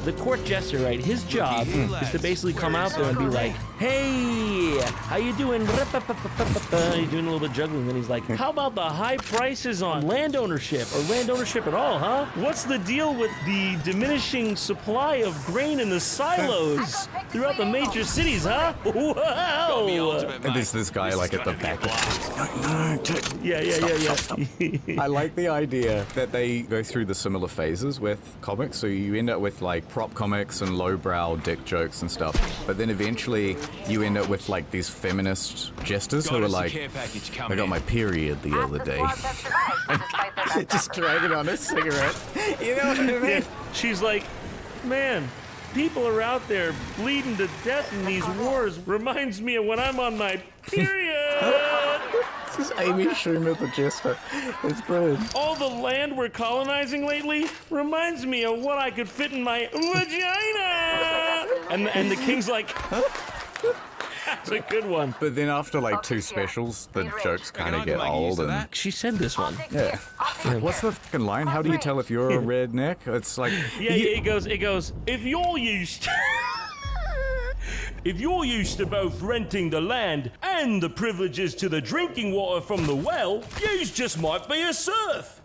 The court jester, right? His job is to basically come out there and be like, hey, how you doing? He's doing a little bit of juggling. Then he's like, how about the high prices on land ownership or land ownership at all, huh? What's the deal with the diminishing supply of grain in the silos throughout the major cities, huh? Wow! And there's this guy like at the back. Yeah. I like the idea that they go through the similar phases with comics. So you end up with like prop comics and lowbrow dick jokes and stuff. But then eventually you end up with like these feminist jesters who are like, I got my period the other day. Just dragging on a cigarette. You know what I mean? Yeah, she's like, man, people are out there bleeding to death in these wars. Reminds me of when I'm on my period. This is Amy Schumer, the jester. It's brilliant. All the land we're colonizing lately reminds me of what I could fit in my vagina. And the king's like, that's a good one. But then after like 2 specials, the jokes kind of get old. And she said this one. yeah. What's the fucking line? How do you tell if you're a redneck? It's like it goes. If you're used to both renting the land and the privileges to the drinking water from the well, you just might be a serf.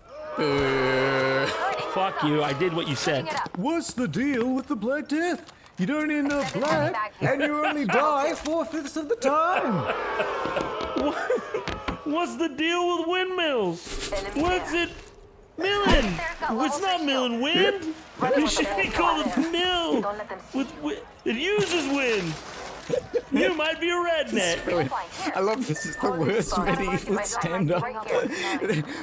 Fuck you, I did what you said. What's the deal with the Black Death? You don't end up black, and you only die 4/5 of the time. What's the deal with windmills? What's it? Milling. It's not milling wind. It should be called a mill. It uses wind. You might be a redneck. I love this. It's the worst medieval stand-up.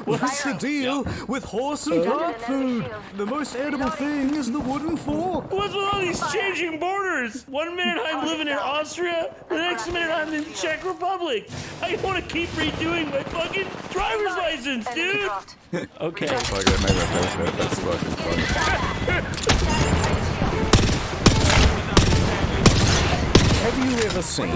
What's the deal with horse and cart food? The most edible thing is the wooden fork. What's with all these changing borders? 1 minute I'm living in Austria, the next minute I'm in Czech Republic. I want to keep redoing my fucking driver's license, dude. Okay. Fuck, that made my face hurt. That's fucking funny. Have you ever seen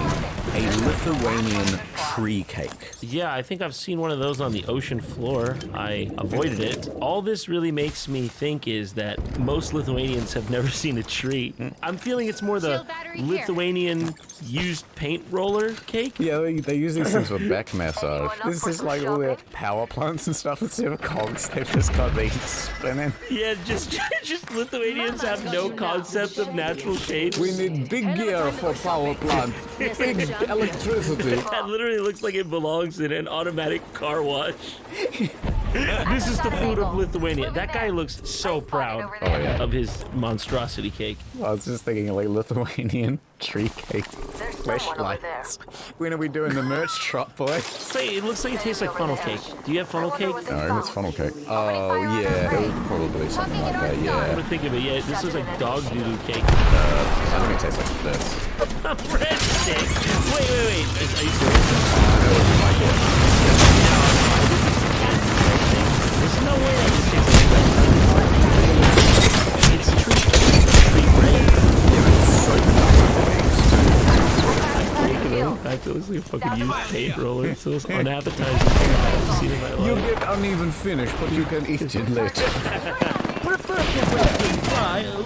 a Lithuanian tree cake? Yeah, I think I've seen one of those on the ocean floor. I avoided it. All this really makes me think is that most Lithuanians have never seen a tree. I'm feeling it's more the Lithuanian used paint roller cake. Yeah, they use these things for back massage. This is like all their power plants and stuff. Instead of cogs, they've just got these spinning. Yeah, just Lithuanians have no concept of natural shapes. We need big gear for power plant. Big electricity. That literally looks like it belongs in an automatic car wash. This is the food of Lithuania. That guy looks so proud of his monstrosity cake. I was just thinking like Lithuanian tree cake flashlights. When are we doing the merch drop, boy? Say, it looks like it tastes like funnel cake. Do you have funnel cake? No, it's funnel cake. Oh, yeah, it was probably something like that, I'm yeah. gonna think of it, yeah. This looks like dog doo-doo cake. I think it tastes like this. A breadstick! Wait. Are you serious? There's no way that this tastes like bread. It's tree bread. I feel like a fucking used paint roller. It's the most unappetizing thing I've ever seen in my life. You get uneven finish, but you can eat it later.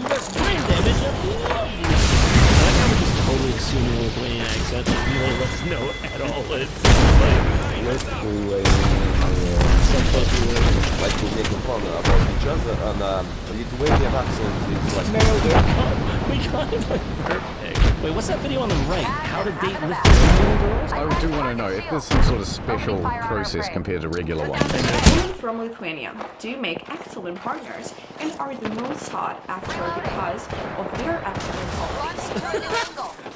Less brain damage. I like how we're just totally assuming Lithuanian accent. You don't let us know at all. It's like we're making fun about each other, and a Lithuanian accent is like nailed it. We got it like perfect. Wait, what's that video on the right? How to date Lithuanian girls? I do want to know if there's some sort of special process compared to regular ones. Women from Lithuania do make excellent partners and are the most sought after because of their excellent qualities.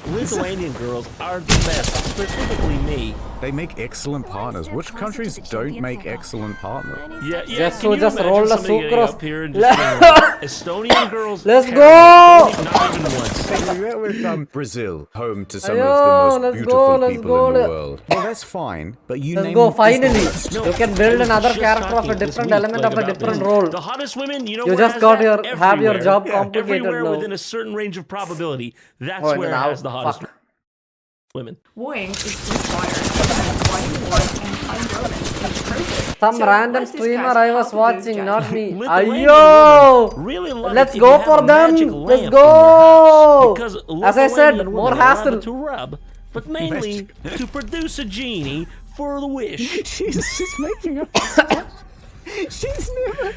Lithuanian girls are the best, specifically me. They make excellent partners. Which countries don't make excellent partners? Yeah. Just Can you just imagine roll the somebody getting sucrose. up here and just saying, like, Estonian girls? Let's terrible. go! Not even once. They do that with Brazil, home to some Ayo, of the most let's beautiful go, let's people go. in the world. Well, that's fine, but you Let's name go, this finally. one. You can build I was another just character of a talking this different week, element like, of a about different this. role. The hottest women, you know You where just has got that? your have your Everywhere. job complicated Everywhere now. within a certain range of probability. That's Oh, where it now, has the hottest fuck. women. Wooing is required. Why do you want and find romance? Some So random let's streamer discuss I how was to do watching, just not me. Lithuanian Ayo! women really love Let's it if go you have for a magic them. lamp Let's in your go. house. Because As I said, Lithuanian more women love hassle. to rub, but mainly to produce a genie for the wish. She's making up. She's never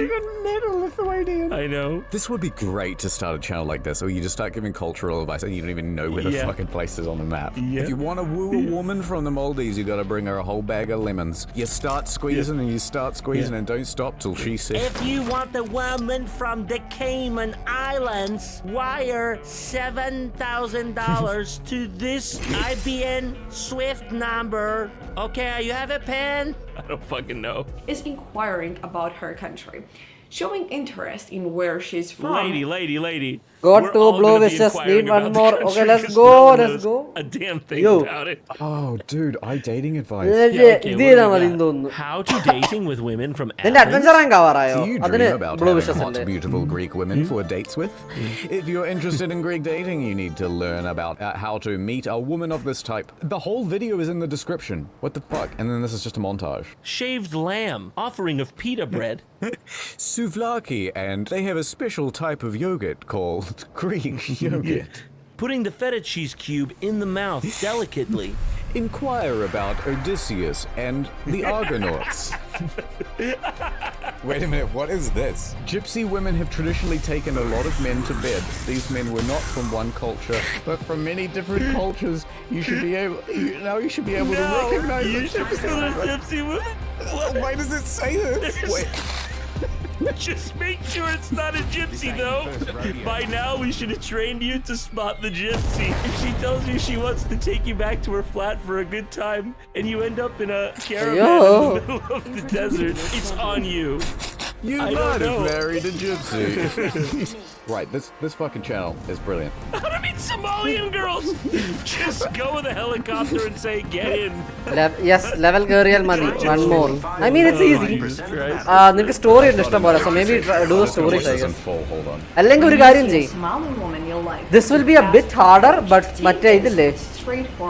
even met a Lithuanian. I know. This would be great to start a channel like this, or you just start giving cultural advice and you don't even know where the fucking place is on the map. Yeah. If you want to woo a woman from the Maldives, you got to bring her a whole bag of lemons. You start squeezing and you start squeezing and don't stop till she says. If you want a woman from the Cayman Islands, wire $7,000 to this IBN Swift number. Okay, you have a pen? I don't fucking know. Is inquiring about her country, showing interest in where she's from. Lady. Got We're two all blue gonna be wishes, inquiring need one about the more. country Okay, let's 'cause go, no one let's knows go. a damn thing Yo. about it. Oh, dude, dating advice. Okay, what do we got? തോന്നുന്നു. How to dating with women from നിന്റെ adventure rank ആവാറായോ Do you അതിന് dream about blue having wishes hot, ഉണ്ട് beautiful Greek women for dates with? If you're interested in Greek dating, you need to learn about how to meet a woman of this type. The whole video is in the description. What the fuck? And then this is just a montage. Shaved lamb, offering of pita bread. Souvlaki, and they have a special type of yogurt called Greek yogurt. Putting the feta cheese cube in the mouth delicately. Inquire about Odysseus and the Argonauts. Wait a minute, what is this? Gypsy women have traditionally taken a lot of men to bed. These men were not from one culture, but from many different cultures. You should be able to recognize you the should gypsy put a women. gypsy woman. Why does it say this? Wait. Just make sure it's not a gypsy, though. By now, we should have trained you to spot the gypsy. If she tells you she wants to take you back to her flat for a good time, and you end up in a caravan in the middle of the desert, it's on you. You I might don't have know. married a gypsy. Right, this fucking channel is brilliant. How to meet Somalian girls? Just go with a helicopter and say, get in. yes level കേറിയാൽ മതി one more I mean it's easy നിനക്ക് story ഉണ്ട് ഇഷ്ടം പോലെ so maybe do the story Hold on. അല്ലെങ്കിൽ ഒരു കാര്യം ചെയ്യ് Somali woman you'll like. this will be a bit harder but മറ്റേ ഇതില്ലേ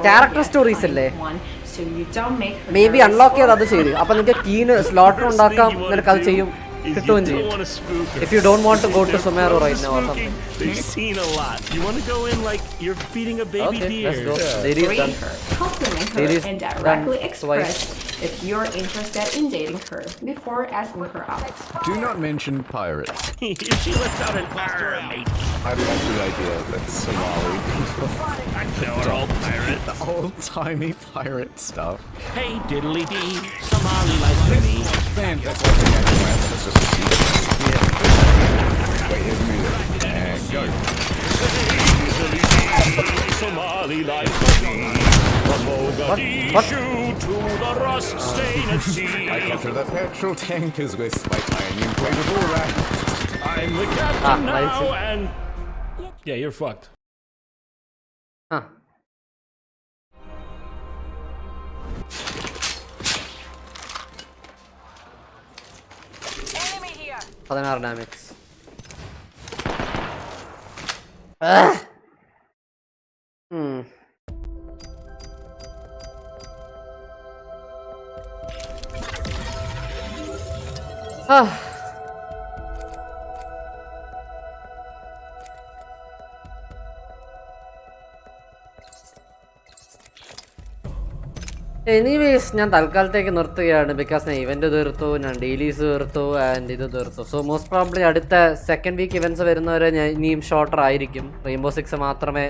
character stories ഇല്ലേ So you don't make her may be very unlock ചെയ്ത് അത് ചെയ്ത് അപ്പൊ നിനക്ക് കീന് സ്ലോട്ടർ ഉണ്ടാക്കാം നിനക്ക് അത് ചെയ്യും കിട്ടുകയും ചെയ്യും if you don't want to go to Sumeru right now or something. They've seen a lot. You want to go in like you're feeding a baby Okay, deer. let's go. Dairy is done. compliment her Dairy is and done directly express twice. if you're interested in dating her before asking her out. Do not mention pirates. If she lets out an mate. I love the idea that Somali people I know we're all pirates. the old-timey pirate stuff. Hey diddly dee, Somali like me. Man, that's like the next one. That's just a seed. Wait, here's music. And go. Somali like me. From Mogadishu to the rust stained sea. I capture the petrol tankers with my tiny inflatable raft. I'm the captain now nice. and yeah, you're fucked. Huh. Enemy here. 16 damage. Anyways ഞാൻ തൽക്കാലത്തേക്ക് നിർത്തുകയാണ് because ഞാൻ event തീർത്തു ഞാൻ dailies തീർത്തു and ഇത് തീർത്തു so most probably അടുത്ത സെക്കൻഡ് വീക്ക് ഇവന്റ്സ് വരുന്നവരെ ഞാൻ ഇനിയും ഷോർട്ടർ ആയിരിക്കും റെയിൻബോ 6 മാത്രമേ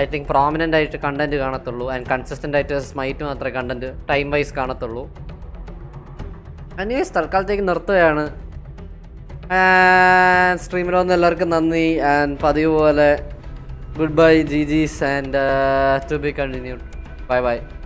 ഐ തിങ്ക് പ്രോമിനൻ്റ് ആയിട്ട് കണ്ടന്റ് കാണത്തുള്ളൂ ആൻഡ് കൺസിസ്റ്റൻ്റ് ആയിട്ട് സ്മൈറ്റ് മാത്രമേ കണ്ടന്റ് ടൈം വൈസ് കാണത്തുള്ളൂ എനിവേസ് തൽക്കാലത്തേക്ക് നിർത്തുകയാണ് സ്ട്രീമിൽ വന്ന എല്ലാവർക്കും നന്ദി ആൻഡ് പതിവ് പോലെ Goodbye, GG's, and to be continued. Bye bye.